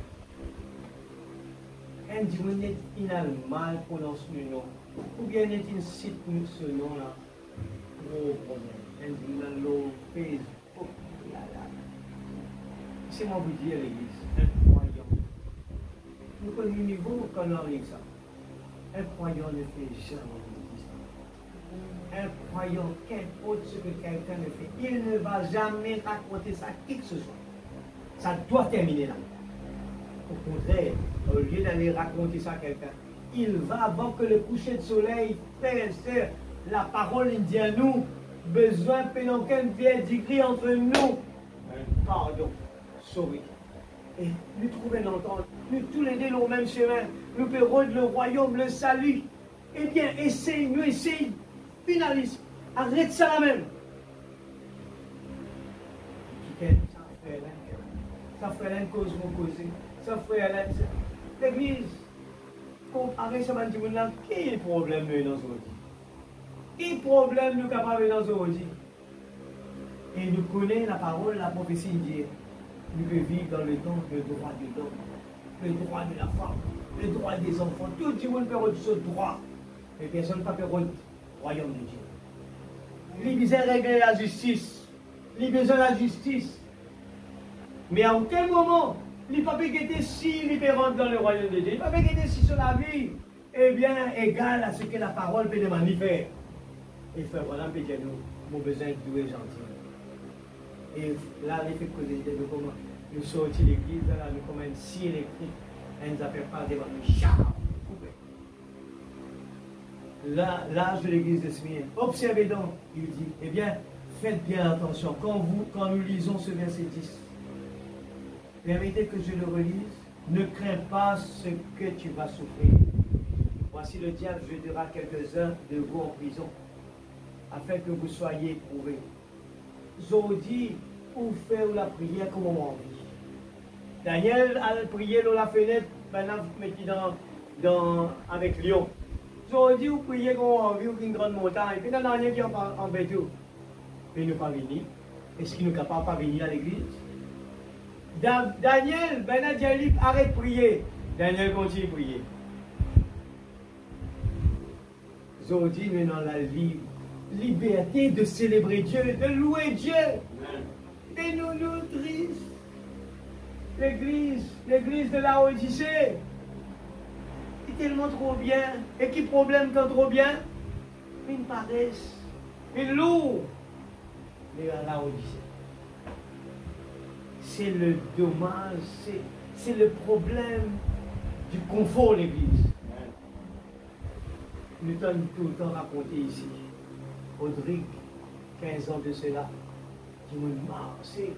Quand on dit qu'il a le mal prononce le nom. Ou bien il cite ce nom-là. Gros problème. On dit qu'il a l'eau, Facebook. C'est moi vous dire l'église, un croyant. Nous connaissons le niveau qu'on a avec ça. Un croyant ne fait jamais ça. Un croyant, qu'importe ce que quelqu'un ne fait, il ne va jamais raconter ça à qui que ce soit. Ça doit terminer là. Au contraire, au lieu d'aller raconter ça à quelqu'un, il va, avant que le coucher de soleil fasse la parole dit à nous, besoin que qu'un verdict entre nous. Pardon. Sauvé. Et nous trouvons l'entente. Nous tous les deux au même chemin. Nous paierons le royaume, le salut. Eh bien, nous essayons. Finaliste. Arrête ça là même. Ça ferait une cause pour causer. Ça ferait l'église. Comparé ça, man, quel est le problème nous dans aujourd'hui? Quel problème nous capables dans aujourd'hui? Et nous connaissons la parole, la prophétie dit. Nous pouvons vivre dans le temps le droit de l'homme, le droit de la femme, le droit des enfants. Tout le monde peut avoir ce droit. Mais personne ne peut avoir le royaume de Dieu. Il a besoin de régler la justice. Il a besoin de la justice. Mais à aucun moment, il ne peut pas guetter si il peut rentrer dans le royaume de Dieu. Il ne peut pas guetter si sur la vie est bien égale à ce que la parole peut demander faire. Et frère Branham peut dire nous, mon besoin de doué gentil. Et là, les fait causer de comment nous sortis de l'église, là, nous comme un si électrique, elle nous a fait pas devant nous, char, coupé. Là, l'âge de l'église de Smyrne. Observez donc, il dit, eh bien, faites bien attention. Quand nous lisons ce verset 10, permettez que je le relise. Ne crains pas ce que tu vas souffrir. Voici le diable jettera quelques-uns de vous en prison, afin que vous soyez éprouvés. Zodi, ou faire la prière comme on envie. Daniel a prié dans la fenêtre, maintenant, avec Lion. Zodi, ou prier comme on envie, ou une grande montagne. Puis, il y a Daniel qui en fait tout. Mais il n'est pas venu. Est-ce qu'il n'est capable de pas venir à l'église? Daniel, ben Dieu arrête de prier. Daniel continue de prier. Aujourd'hui, nous dans la liberté de célébrer Dieu, de louer Dieu. Mais nous tristes. L'église de la Odyssée est tellement trop bien. Et qui problème quand trop bien? Une paresse, une lourde. Mais à la Odyssée. C'est le dommage, c'est le problème du confort de l'église. Nous t'avons tout le temps raconté ici. Rodrigue, 15 ans de cela, qui me marchait,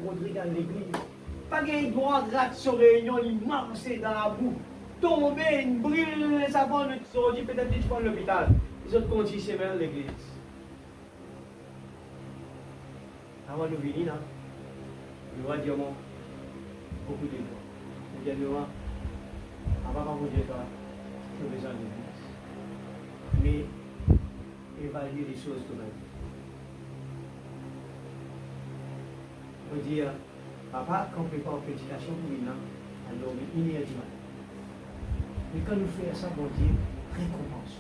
Rodrigue à l'église. Pas qu'il droit gratte sur réunion, il marchait dans la boue, tombé, il brûle les savons, ils se dit peut-être que tu prends l'hôpital. Les autres continuent à s'aimer à l'église. Avant de venir, là, nous allons dire beaucoup de gens. Nous allons avant vous dire que j'ai besoin de l'église. Mais évaluer les choses de ma vie. On peut dire, papa, quand on prépare une prédication pour lui, à dormir 1h du matin. Mais quand nous faisons ça, bon Dieu, récompense.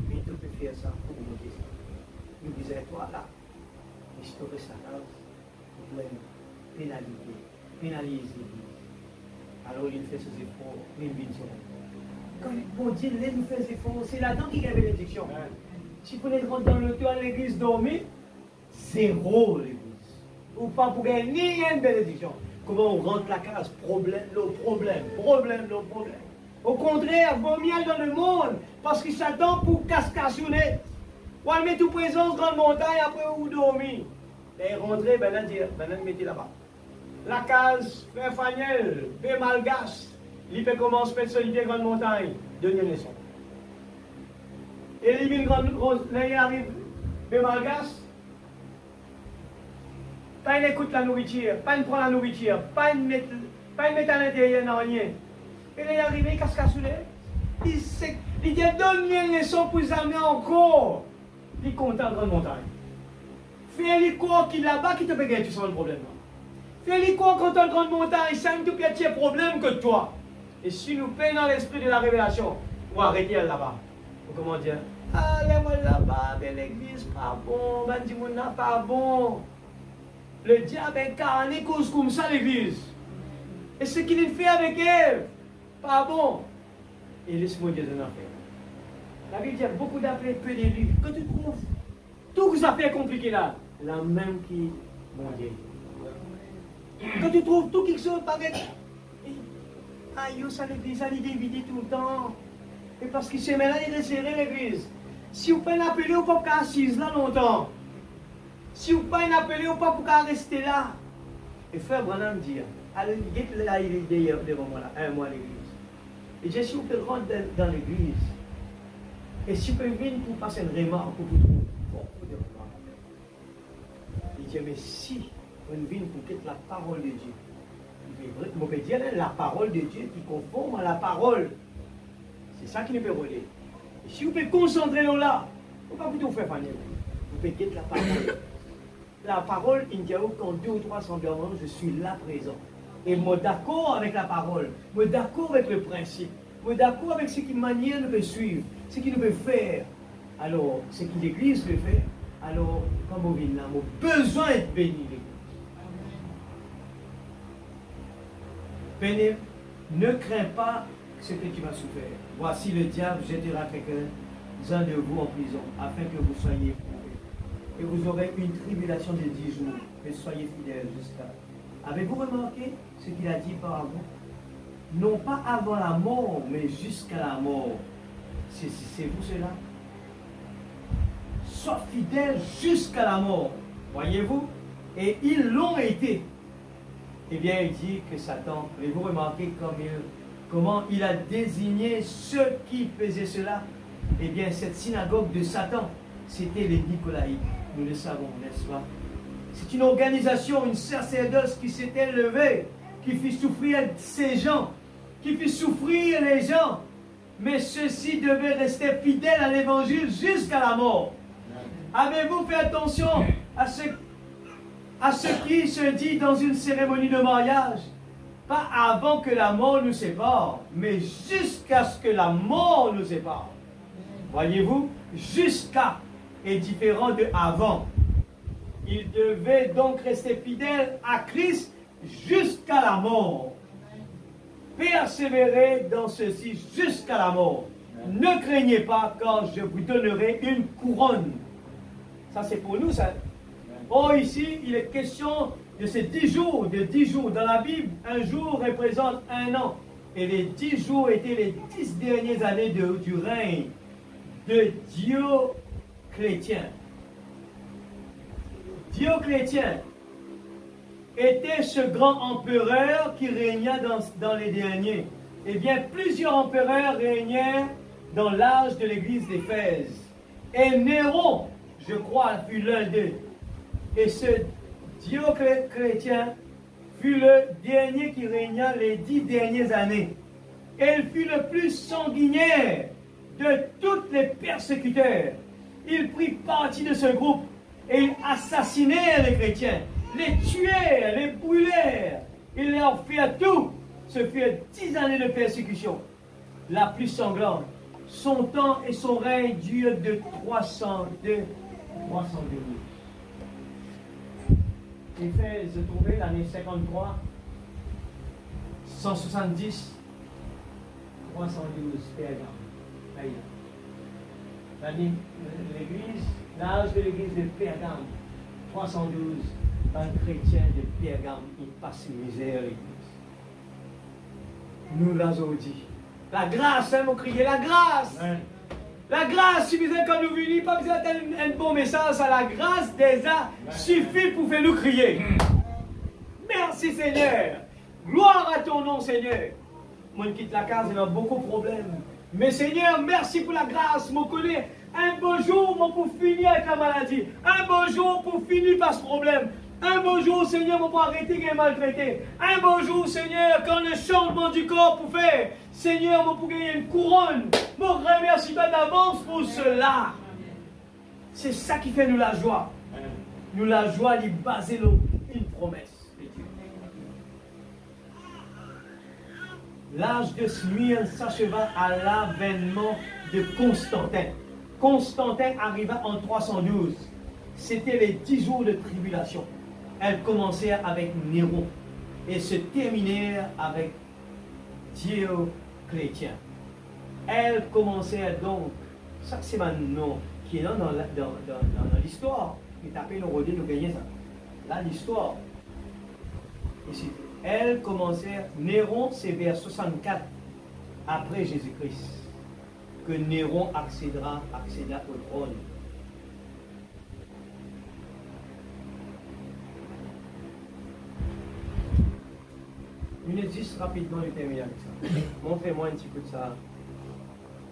Mais tu peux faire ça pour nous dire ça. Nous disons, toi là, restaurer sa cause, vous pouvez pénaliser l'église. Alors il fait ses efforts, il vit sur elle. Quand bon Dieu nous fait ses efforts, c'est là-dedans qu'il y a bénédiction. Si vous rentrer dans le toit de l'église dormir, zéro l'église. Ou pas pour gagner ni une bénédiction. Comment on rentre la case? Problème. Au contraire, vaut mieux dans le monde, parce qu'il s'attend pour cascassonner. Ou à mettre tout présence dans la montagne après où dormir. Et rentrer, ben là, mettez là-bas. La case, Père Faniel, Père Malgas, il peut commencer à mettre solitaire grande montagne, dernière leçon. Et il vient là, il arrive, Père Malgas, pas il écoute la nourriture, pas il prend la nourriture, pas il met à l'intérieur, non rien. Et là, il arrive, il casse sous les. Il dit, donne-lui une leçon pour les amener encore. Il est content de grande montagne. Fais-lui quoi qu'il là-bas qui te peut gagner, tu sens le problème. Fais-lui quoi quand tu as une grande montagne, ça ne te peut de problème que toi. Et si nous payons dans l'esprit de la révélation, on va arrêter là-bas. Comment dire? Allez-moi là-bas, ben l'église pas bon, ben dis-moi pas bon. Le diable incarné cause comme ça l'église. Et ce qu'il fait avec Ève, pas bon. Et laisse-moi dire de affaire. La Bible dit beaucoup d'appelés, peu d'élus. Quand tu trouves toutes les affaires compliquées là, la même qui, mon Dieu. Quand tu trouves tout quelque chose pareil, aïe, ça l'église, ça l'éviter tout le temps. Et parce qu'il s'est maintenant resserré l'église. Si vous pouvez l'appeler, vous ne pouvez pas assise là longtemps. Si vous ne pouvez pas l'appeler, vous ne pouvez pas rester là. Et frère Branham dit, allez, là, il est devant moi, là, un mois à l'église. Et je si vous pouvez rentrer dans l'église, et si vous pouvez venir pour passer une remarque pour vous trouver beaucoup de remarques. Il dit, mais si on vient pour quitter la parole de Dieu, on peut dire la parole de Dieu qui conforme à la parole. C'est ça qui nous peut relayer. Et si vous pouvez concentrer là, vous ne pouvez pas plutôt faire fanner. Vous pouvez quitter la parole. La parole, il dit, quand 2 ou 3 sont devant, je suis là présent. Et moi d'accord avec la parole, moi d'accord avec le principe, moi d'accord avec ce qui manière nous peut suivre, ce qui nous peut faire. Alors, ce que l'Église peut faire, alors, comme on vient là, on a besoin d'être béni l'Église. Ne crains pas ce que tu vas souffrir. Voici le diable jettera quelques de vous en prison, afin que vous soyez éprouvés. Et vous aurez une tribulation de 10 jours, mais soyez fidèles jusqu'à. Avez-vous remarqué ce qu'il a dit par avant? Non pas avant la mort, mais jusqu'à la mort. C'est vous cela? Sois fidèles jusqu'à la mort. Voyez-vous? Et ils l'ont été. Eh bien, il dit que Satan, avez-vous remarqué comment il a désigné ceux qui faisaient cela? Eh bien, cette synagogue de Satan, c'était les Nicolaïtes. Nous le savons, n'est-ce pas? C'est une organisation, une sacerdoce qui s'était levée, qui fit souffrir ces gens, qui fit souffrir les gens. Mais ceux-ci devaient rester fidèles à l'évangile jusqu'à la mort. Avez-vous fait attention à ce qui se dit dans une cérémonie de mariage? Pas avant que la mort nous sépare, mais jusqu'à ce que la mort nous sépare. Voyez-vous, jusqu'à est différent de avant. Il devait donc rester fidèle à Christ jusqu'à la mort. Persévérez dans ceci jusqu'à la mort. Ne craignez pas, car je vous donnerai une couronne. Ça, c'est pour nous, ça. Oh, ici, il est question de ces 10 jours, de 10 jours. Dans la Bible, un jour représente un an. Et les 10 jours étaient les 10 dernières années du règne de Dioclétien. Dioclétien était ce grand empereur qui régna dans les derniers. Eh bien, plusieurs empereurs régnèrent dans l'âge de l'église d'Éphèse. Et Néron, je crois, fut l'un d'eux. Et ce Dioclétien fut le dernier qui régna les 10 dernières années. Et il fut le plus sanguinaire de tous les persécuteurs. Il prit parti de ce groupe et il assassinèrent les chrétiens, les tuèrent, les brûlèrent. Il leur fit tout. Ce furent 10 années de persécution, la plus sanglante. Son temps et son règne durent de 302. Éphèse trouvée l'année 53, 170, 312 Pergame. L'église, l'âge de l'église de Pergame, 312, un chrétien de Pergame, il passe misère à l'église. Nous l'avons dit. La grâce, hein, vous criez, la grâce! Ouais. La grâce suffisait quand nous venons, pas besoin d'un bon message, à la grâce déjà suffit pour faire nous crier. Merci Seigneur. Gloire à ton nom Seigneur. Moi, je quitte la case, il y a beaucoup de problèmes. Mais Seigneur, merci pour la grâce. Moi, connais un beau jour moi, pour finir avec la maladie. Un beau jour pour finir par ce problème. Un beau jour, Seigneur, pour arrêter de maltraiter. Un beau jour, Seigneur, quand le changement du corps pour faire. Seigneur, pour gagner une couronne. Je remercie toi d'avance pour cela. C'est ça qui fait nous la joie. Nous la joie, il est basé sur une promesse de Dieu. L'âge de Smyrne s'acheva à l'avènement de Constantin. Constantin arriva en 312. C'était les 10 jours de tribulation. Elles commencèrent avec Néron et se terminèrent avec Dioclétien. Elles commencèrent donc, ça c'est un nom qui est là dans l'histoire. Il tapait le rodé de gagner ça. Là, l'histoire. Ici. Elles commencèrent, Néron c'est vers 64 après Jésus-Christ que Néron accéda au trône. Minute 10 rapidement, je termine avec ça. Montrez-moi un petit peu de ça.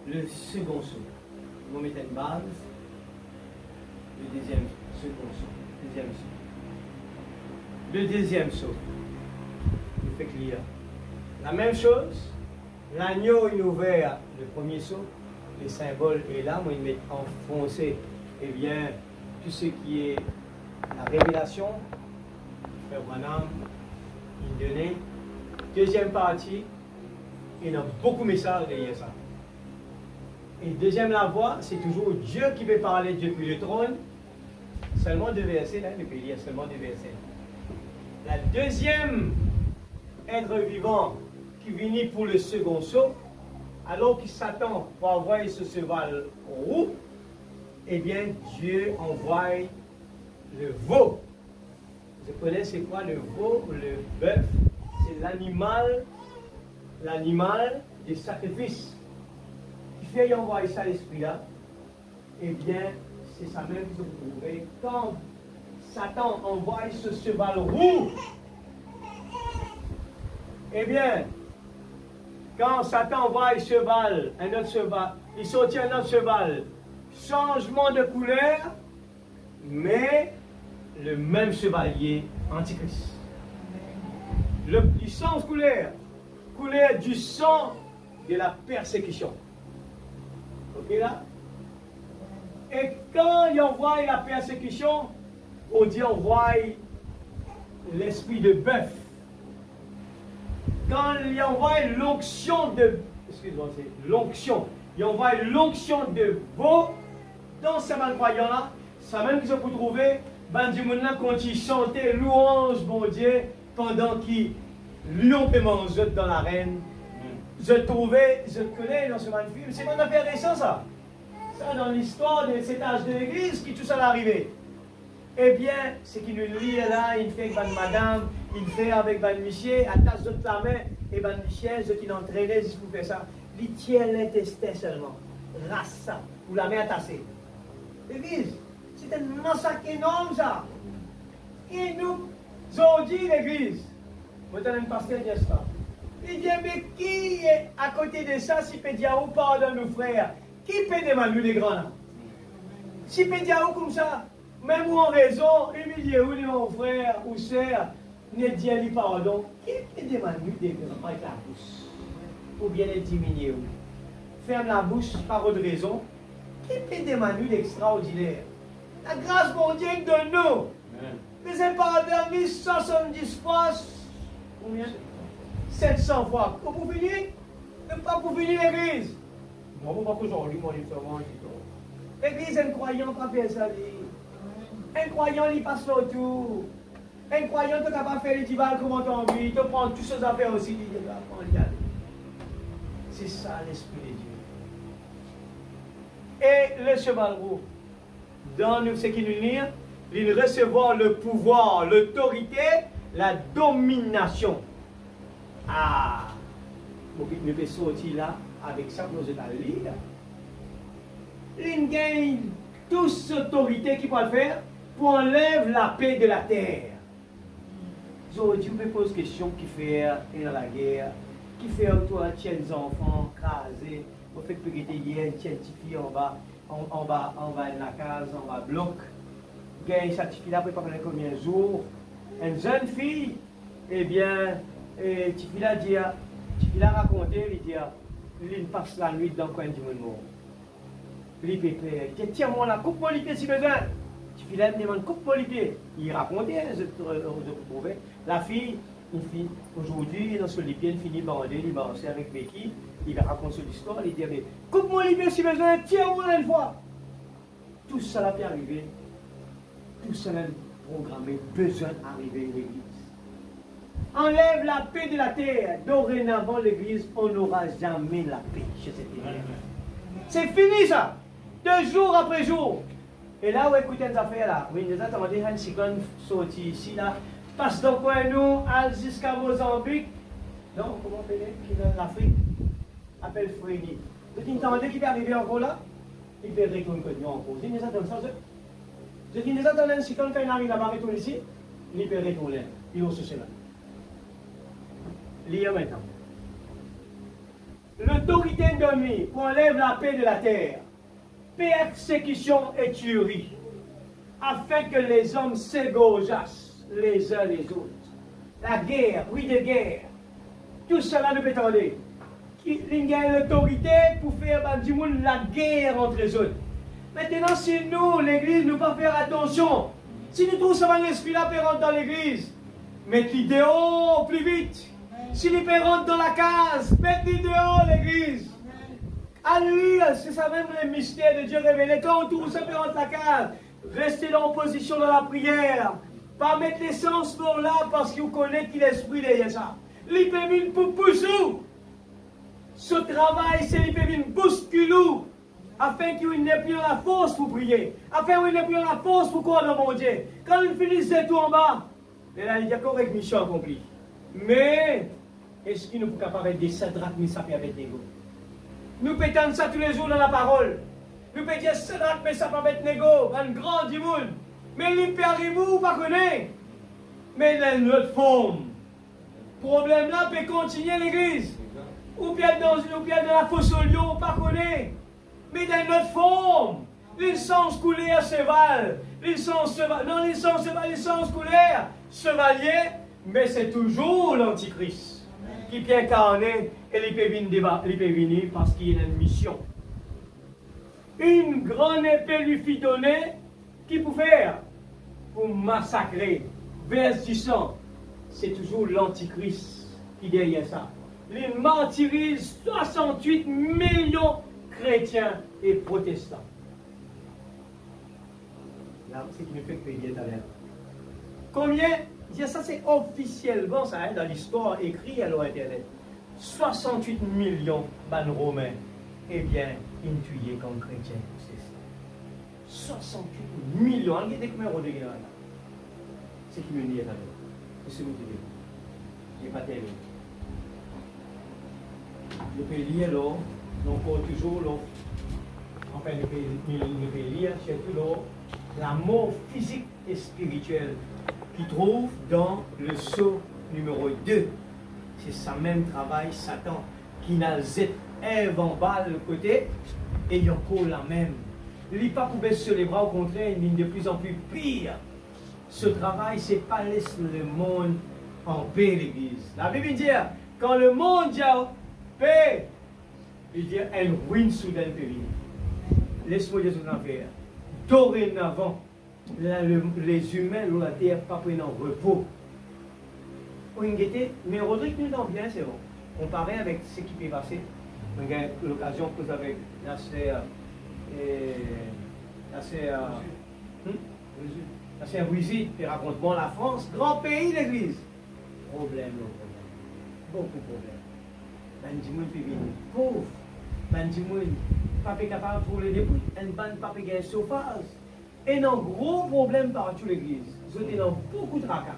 Le second saut. Vous mettez une base. Le deuxième second saut. Deuxième saut. Le deuxième saut. Je fais client. La même chose. L'agneau est ouvert. Le premier saut. Les symboles est là. Moi, ils mettent enfoncé. Eh bien, tout ce qui est la révélation. Frère Branham. Il donnait. Deuxième partie, il y a beaucoup de messages derrière ça. Et deuxième la voix, c'est toujours Dieu qui veut parler depuis le trône. Seulement 2 versets, là, je peux lire seulement 2 versets. La deuxième être vivant qui vient pour le second saut, alors que Satan va envoyer ce cheval roux, eh bien, Dieu envoie le veau. Vous connaissez c'est quoi le veau ou le bœuf? C'est l'animal du sacrifice. Qui fait envoyer ça à l'esprit-là, eh bien, c'est ça même que vous trouvez. Quand Satan envoie ce cheval roux, eh bien, quand Satan envoie un autre cheval, il sortit un autre cheval, changement de couleur, mais le même chevalier antichrist. Il change couleur du sang de la persécution. Ok là? Et quand il envoie la persécution, on dit envoie l'esprit de bœuf. Quand il envoie l'onction de... Excusez-moi, c'est l'onction. Il envoie l'onction de veau dans ces malcroyants-là. Ça même qu'ils ont pu trouver, ben du monde là, quand ils chantaient louange, bon Dieu, pendant qu'ils lion peut manger dans l'arène. Je connais dans ce film, c'est mon affaire récente ça. Ça, dans l'histoire de cet âge de l'église, qui tout ça est arrivé. Eh bien, ce qu'il nous lit là, il fait avec madame, il fait avec monsieur, attache de la main, et monsieur, ceux qui l'entraînaient, ils pouvaient faire ça. Il tient l'intestin seulement. Rasse ça, ou la main attachée. L'église, c'est un massacre énorme ça. Et nous, aujourd'hui, l'église, maintenant, un pasteur dit ça. Il dit, mais qui est à côté de ça, si peut dire, oh, pardon, nos frères, qui peut demander les grands là? Si peut dire, oh, comme ça, même ou en raison, humilier ou mon frère ou sœur, ne dire lui pardon, qui peut demander des grands avec la bouche? Ou bien les diminuer? Ferme la bouche par autre raison, qui peut demander l'extraordinaire? La grâce mondiale de nous. Mais c'est pardon, 1170 fois, combien? 700 fois. Pour finir, même pas pour finir l'église. Moi, je ne sais pas qu'aujourd'hui, moi, je suis l'église, un croyant, pas faire ça. Un croyant, il passe autour. Un croyant, tu n'as pas fait les divals comme tu as envie. Tu prends toutes ces affaires aussi. C'est ça l'esprit de Dieu. Et le cheval roux, dans ce qui nous lit, il recevoir le pouvoir, l'autorité, la domination. Ah, nous pouvons sortir là avec ça que nous allons lire. Il gagne toute cette autorité qui peut le faire pour enlever la paix de la terre. Aujourd'hui, on me pose question qui fait dans la guerre, qui fait toi, tiens des enfants, crasés, on fait que hier, une petite fille en bas dans la case, en bas bloc. Gagne cette fille là, pour pas combien de jours. Une jeune fille, eh bien, et Tifila raconté, il dit, il passe la nuit dans le coin du monde. Il dit, tiens-moi la coupe-moi les pieds si besoin. Tifila me demande coupe-moi les pieds. Il racontait, je trouvais. La fille, une fille, aujourd'hui, dans ce pieds, il finit bandé, il marchait avec Becky, il raconte l'histoire, il dit, coupe-moi les pieds si besoin, tiens-moi une fois. Tout ça l'a fait arriver. Tout ça l'a programmé, besoin d'arriver à l'église. Enlève la paix de la terre. Dorénavant, l'église, on n'aura jamais la paix chez cette église. C'est fini ça. 2 jours après jour. Et là, où écoutez les affaires là. Oui, nous avons demandé un cyclone sorti ici là. Passe donc quoi nous, jusqu'à Mozambique. Non, comment on appelle qui est dans l'Afrique? Appelle Frédéric. Vous avez demandé qui peut arriver encore là? Il peut retourner encore. Vous avez entendu ça? Vous avez entendu un cyclone quand il arrive là-bas, retourne ici? Il peut retourner. Il va se cela. Lire maintenant. L'autorité ennemie enlève la paix de la terre, persécution et tuerie, afin que les hommes s'égorgeassent les uns les autres. La guerre, oui, de guerre, tout cela nous peut attendre. Il y a l'autorité pour faire du monde la guerre entre les autres. Maintenant, si nous, l'église, nous pas faire attention, si nous trouvons ça l'esprit là, peut rentrer dans l'église, mettez l'idée dehors plus vite. Si les pères rentrent dans la case, mettez dehors l'église. Alléluia, c'est ça même le mystère de Dieu révélé. Quand on trouve ça peut rentrer dans la case, restez dans position dans la prière. Pas mettre l'essence pour là parce que vous connaissez qui l'esprit derrière ça. Les pémines pour poussou. Ce travail, c'est qu'il peut venir bousculer afin qu'il n'ait plus la force pour prier, afin qu'il n'ait plus la force pour croire dans mon Dieu. Quand il finissait tout en bas, là, il y a correct mission accomplie. Mais, est-ce qu'il nous peut capable de Shadrach, Meshach et Abednego? Nous pétons ça tous les jours dans la parole. Nous pétons Shadrach, Meshach et Abednego, un grand du monde. Mais il peut arriver ou pas connaître. Mais dans une autre forme. Le problème là peut continuer l'église. Ou bien dans la fosse au lion, pas connaître. Mais dans une autre forme. L'essence coulée à cheval. L'essence coulée chevalier. Mais c'est toujours l'antichrist qui peut incarner et il peut venir parce qu'il a une mission. Une grande épée lui fit donner qui pour faire? Pour massacrer, verse du sang. C'est toujours l'antichrist qui est derrière ça. Il martyrise 68 millions chrétiens et protestants. Là, c'est qui nous fait payer tout à l'heure. Combien? Ça c'est officiellement ça, hein, dans l'histoire écrit à l'Internet. 68 millions de Romains, eh bien, ils tués comme chrétiens. C'est ça. 68 millions. Regardez combien on regarde là. C'est qui me dit à l'heure. C'est ce que vous dites. Il n'est pas terrible. Je peux lire là, donc toujours là. Enfin, je peux lire surtout là, la mort physique et spirituelle qui trouve dans le sceau numéro 2. C'est ça même travail, Satan, qui n'a zet Ève en bas de côté, et il y a encore la même. Il n'est pas pour baisser les bras, au contraire, il est de plus en plus pire. Ce travail, c'est pas laisser le monde en paix, l'Église. La Bible dit, quand le monde dit paix, il dit, elle ruine soudaine peut venir. Laisse-moi dire ce qu'on fait. Dorénavant, les humains de la terre pas pris en repos. Mais Rodrigue nous en bien, c'est bon. Comparé avec ce qui peut passer, on a l'occasion que vous avez la sœur Ruizy, qui raconte bon la France, grand pays l'église. Problème, beaucoup de problèmes. Ben du monde peut venir pauvre, ben du monde pas capable pour les débrouiller, un ban pas gagner chauffage. Et un gros problème partout l'église. Vous êtes dans beaucoup de tracas.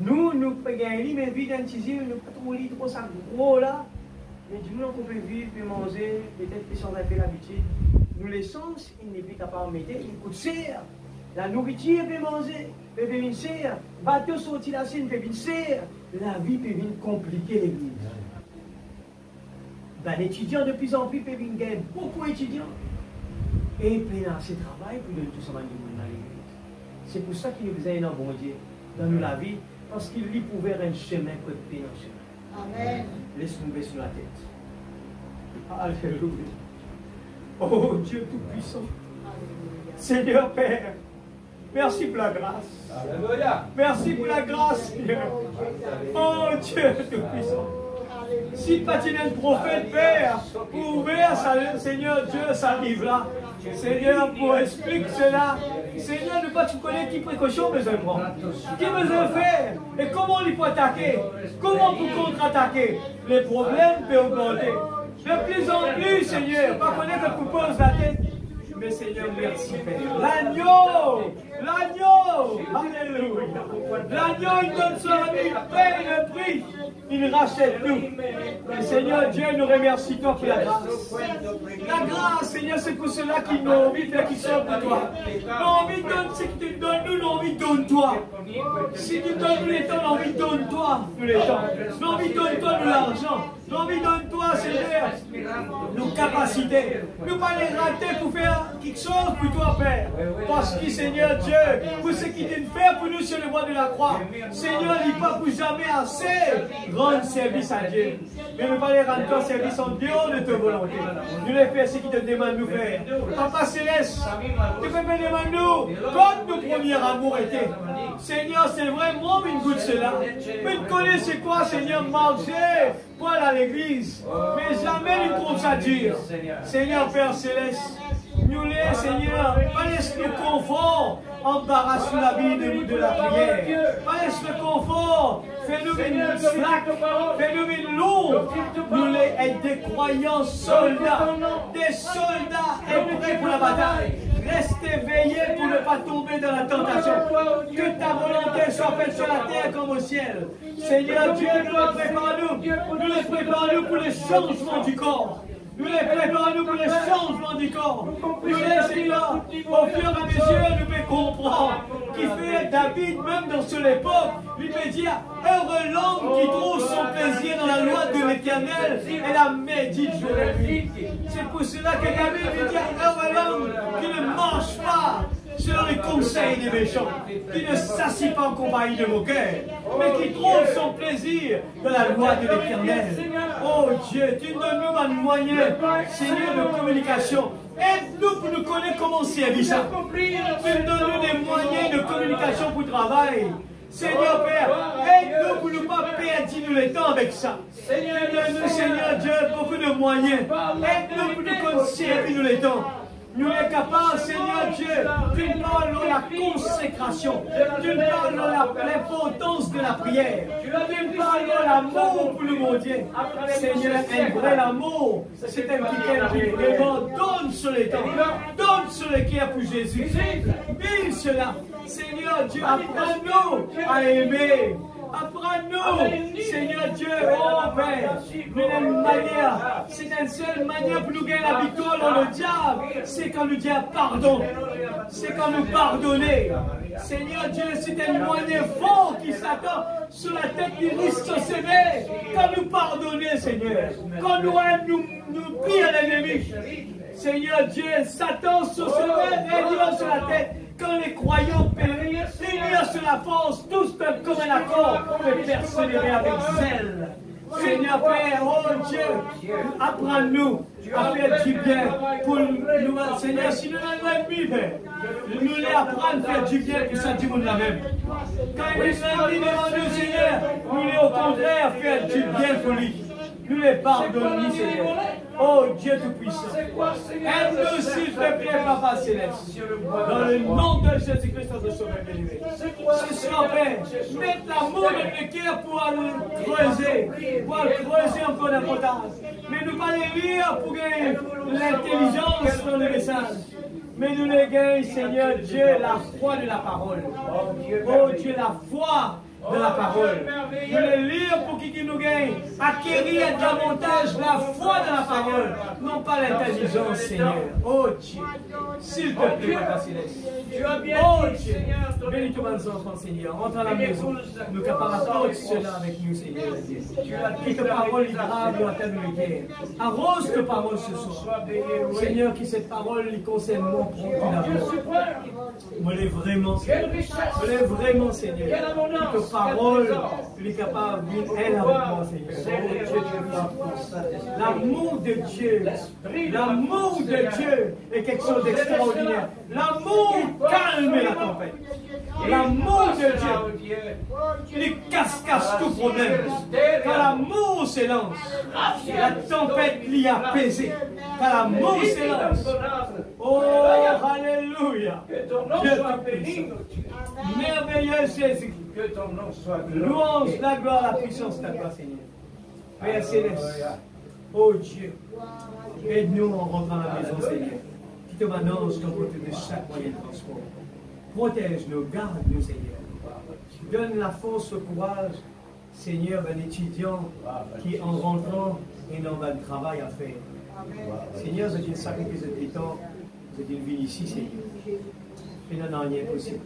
Nous pouvons gagner, mais vivre dans Tizi, nous ne pouvons pas trop ça gros là. Mais du moment qu'on peut vivre, peut manger, peut-être que si on a fait l'habitude, nous l'essence, il n'est plus capable de mettre, il coûte cher. La nourriture peut manger, peut venir cher. Bateau sorti la Chine peut venir cher. La vie peut venir compliquer l'église. Ben, l'étudiant de plus en plus peut venir gagner beaucoup d'étudiants. Et plein assez de travail pour donner tout ça dans l'église. C'est pour ça qu'il nous faisait un bon Dieu dans la vie, parce qu'il lui pouvait un chemin que de paix dans le chemin. Amen. Laisse-nous baisser la tête. Alléluia. Oh Dieu Tout-Puissant. Seigneur Père, merci pour la grâce. Alléluia. Merci pour la grâce, Seigneur. Oh Dieu Tout-Puissant. Si pas tu es un prophète, Père, pour ouvrir, Seigneur Dieu, ça livre là. Seigneur, pour expliquer cela. Seigneur, ne pas tu connais qui précaution besoin de prendre. Qui besoin de faire. Et comment il faut attaquer. Comment pour contre-attaquer. Les problèmes peuvent augmenter. De plus en plus, Seigneur, pas connaître que tu poses la tête. Mais Seigneur, merci Père. L'agneau, alléluia. L'agneau, il donne son ami, il paye le prix. Il rachète nous. Et Seigneur Dieu, nous remercions toi pour la grâce. La grâce, Seigneur, c'est pour cela qui nous envie de faire qui sont pour toi. Nous envie de donner ce que tu donnes, nous envie de donner toi. Si tu donnes nous les temps, nous envie de donner toi nous les temps. Nous envie de donner toi nous l'argent. Nous envie de donner toi, Seigneur, nos capacités. Nous pas les rater pour faire quelque chose pour toi, Père. Parce que, Seigneur Dieu, pour ce qu'il t'a fait pour nous sur le bois de la croix, Seigneur, il n'est pas pour jamais assez rendre service à Dieu. Mais ne pas les rendre toi service en dehors de ta volonté. Nous les faisons ce qu'il te demande de nous faire. Papa Céleste, tu peux me demander nous, comme nos premiers amours étaient. Seigneur, c'est vraiment une goutte cela. Mais tu connais c'est quoi, Seigneur, marcher pour aller à l'église. Mais jamais nous trouve ça dur. Seigneur Père Céleste, nous les, Seigneur, pas laisse le confort embarrasse la vie de la prière. Pas laisse le confort fais-nous une slack, fais-nous une lourde. Nous les être des croyants soldats, des soldats et prêts pour la bataille. Restez veillés pour ne pas tomber dans la tentation. Que ta volonté soit faite sur la terre comme au ciel. Seigneur Dieu, nous les préparons pour les changements du corps. Nous les préparons pour le changement du corps. Nous les, Seigneur, au fur et à mesure, nous pouvons comprendre qui fait David, même dans cette époque, lui peut dire, heureux l'homme qui trouve son plaisir dans la loi de l'Éternel et la médite jour et nuit. C'est pour cela que David lui dit, heureux l'homme qui ne marche pas selon les conseils des méchants, qui ne s'assit pas en compagnie de moqueurs, mais qui trouve son plaisir dans la loi de l'Éternel. Oh Dieu, tu donnes-nous un moyen, Seigneur, de communication. Aide-nous pour nous connaître comment servir ça. Tu donnes-nous des moyens de communication pour le travail. Seigneur Père, aide-nous pour ne pas perdre le temps avec ça. Donne-nous, Seigneur Dieu, beaucoup de moyens. Aide-nous pour nous conserver le temps. Nous sommes capables, Seigneur Dieu, tu parles de la consécration, tu parles de l'importance de la prière, tu parles de l'amour pour le bon Dieu. Seigneur, un vrai amour, c'est un qui vraiment donne sur les temps, donne sur le cœur pour Jésus. Vive cela. Seigneur Dieu, apprends-nous à aimer. Apprends-nous, Seigneur Dieu, oh Père, une manière, c'est une seule manière pour nous gagner la victoire dans le diable, c'est quand nous disons pardon, c'est quand nous pardonner. Seigneur Dieu, c'est un moyen fort qui s'attend sur la tête du risque de s'aimer, quand nous pardonner, Seigneur, quand nous prie à l'ennemi. Seigneur Dieu, Satan sur ce réunion sur la tête. Quand les croyants périssent, Seigneur, sur la force, tous peuvent comme un accord et persévérer avec zèle. Seigneur Père, oh Dieu, apprends-nous à faire du bien pour nous, Seigneur, si nous n'avons pas Père, nous les apprendre à faire du bien pour ça, du monde la même. Quand il est devant nous, Seigneur, nous les au contraire faire du bien pour lui. Nous les pardonnons, Seigneur. Oh Dieu Tout-Puissant. Aide-nous, s'il te plaît, Papa Céleste. Dans le nom de Jésus-Christ, notre Sauveur béni. Ce soir, Père, mets l'amour dans le cœur pour creuser encore davantage. Mais nous pas les lire pour gagner l'intelligence dans le message. Mais nous les gagnons, Seigneur Dieu, la foi de la parole. Oh Dieu, la foi de la parole. Nous les lire pour qu'il nous gagne, acquérir davantage la foi de la parole, non pas l'intelligence, Seigneur. Oh Dieu, s'il te plaît, Papa Céleste. Oh Dieu, bénis tous mes enfants, Seigneur. Rentre à la maison, nous capables d'apporter cela avec nous, Seigneur. Que ta parole est grave dans la terre de l'Éternel. Arrose ta parole ce soir. Seigneur, que cette parole lui concerne mon propre d'abord. Moi, elle est vraiment, Seigneur. Elle est vraiment, Seigneur. Que parole, il est capable de elle avec moi, Seigneur. L'amour de Dieu, l'amour de Dieu est quelque chose d'extraordinaire. L'amour calme la tempête. L'amour de Dieu, il casse tout problème. Quand l'amour s'élance, la tempête l'y a apaisé. Quand l'amour s'élance, oh, alléluia. Que ton nom soit béni. Merveilleux Jésus. Que ton nom soit glorifié. Louange, la gloire, la puissance de ta gloire, Seigneur. Père Céleste, oh Dieu, aide-nous en rentrant à la maison, Seigneur. Qui te m'annonce ton côté de chaque moyen de transport. Protège-nous, garde-nous, Seigneur. Donne la force, le courage, Seigneur, d'un étudiant qui, en rentrant, il en a le travail à faire. Seigneur, je dis sacrifice de temps, je dis vie ici, Seigneur. Il n'en a rien possible.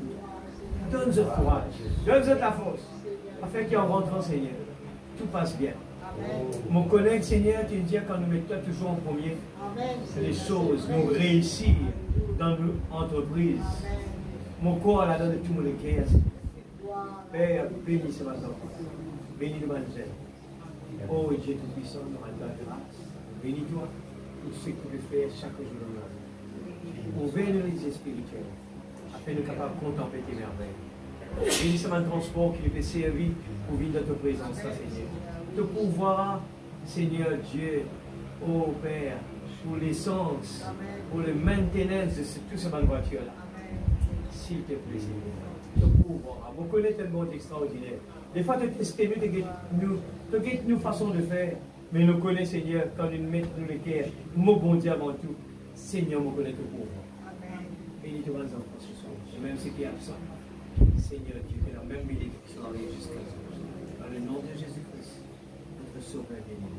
Donne-nous le courage, donne-nous ta force, afin qu'en rentrant, Seigneur, tout passe bien. Mon collègue, Seigneur, tu dis quand nous mettons toujours en premier, les choses, nous réussir dans nos entreprises. Mon corps a la donne de tout mon cœur. Père, bénis ce matin. Bénis nous, mademoiselle. Oh Dieu Tout-Puissant, nous rendons grâce. Bénis-toi pour ce que tu peux faire chaque jour de notre vie. Ouvre-nous les yeux spirituels, afin de nous capables de contempler tes merveilles. Bénis ce matin transport qui peut servir pour vivre dans ta présence, Seigneur. De pouvoir, Seigneur Dieu, oh Père, pour l'essence, pour le maintenance de toute cette voiture-là. S'il te plaît, Seigneur. te pouvoir. Vous connaissez tellement d'extraordinaire. Des fois, tu testes nous façon de faire. Mais nous connaissons, Seigneur, quand nous mettons nous les cœurs, mon bon Dieu avant tout, Seigneur, nous connaît le pouvoir. Bénis-toi les enfants ce soir. Et même ceux qui sont absents. Seigneur Dieu, que la même bénédiction arrive jusqu'à nous. Dans le nom de Jésus-Christ, notre Sauveur béni.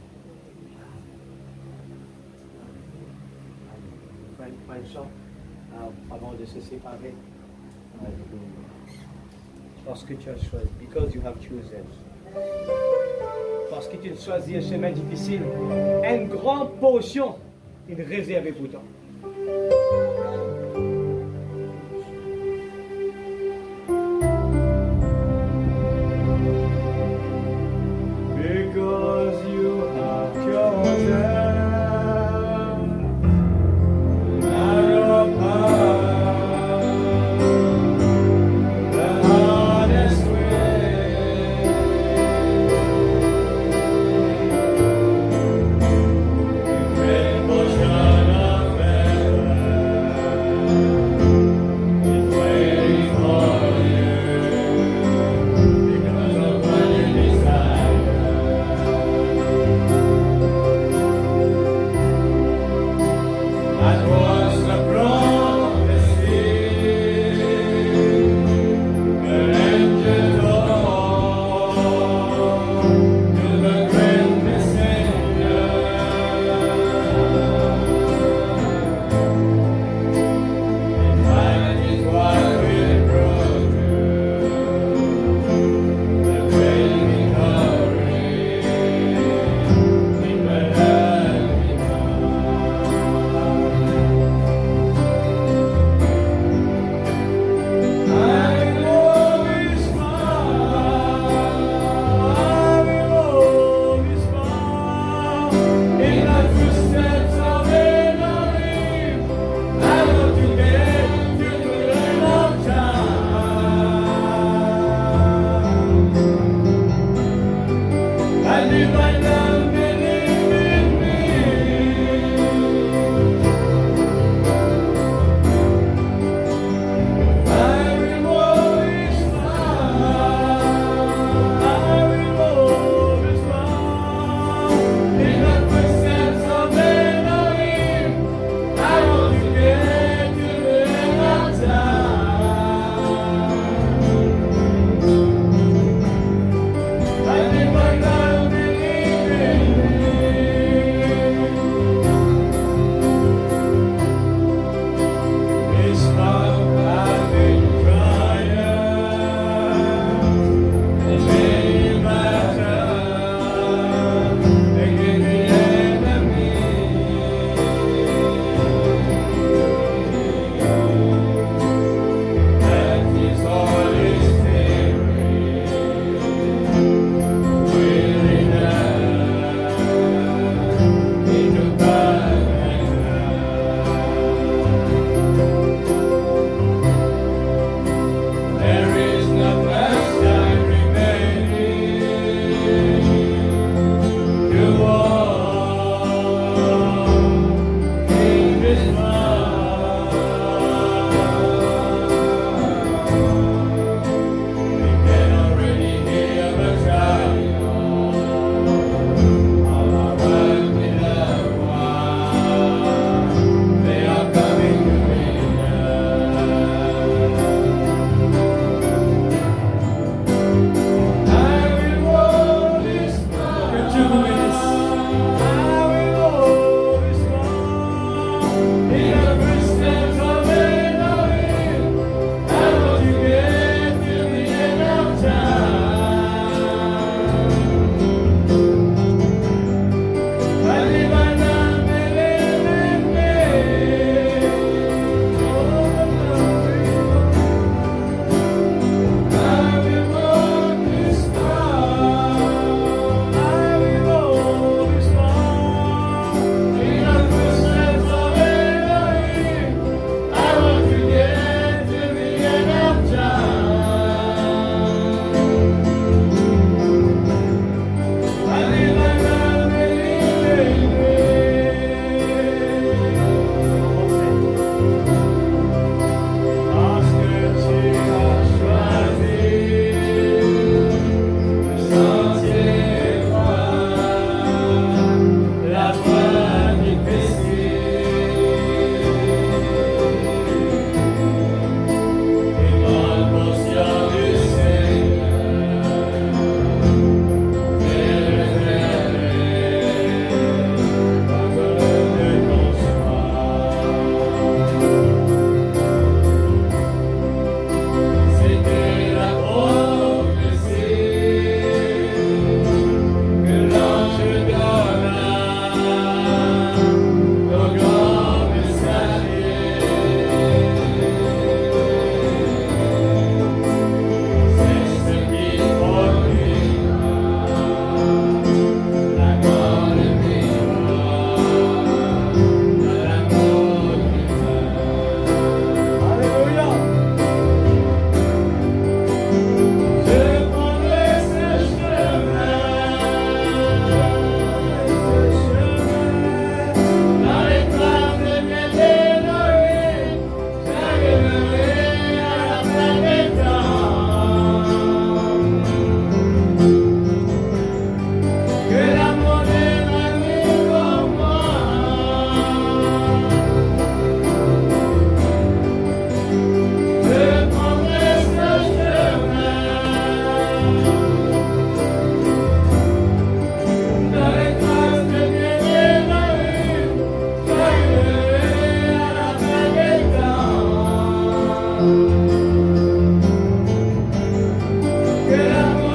Pas une chante avant de se séparer. Parce que tu as choisi. Because you have chosen. Parce que tu as choisi un chemin difficile. Une grande portion est réservée pour toi. Because you have chosen. Portion of la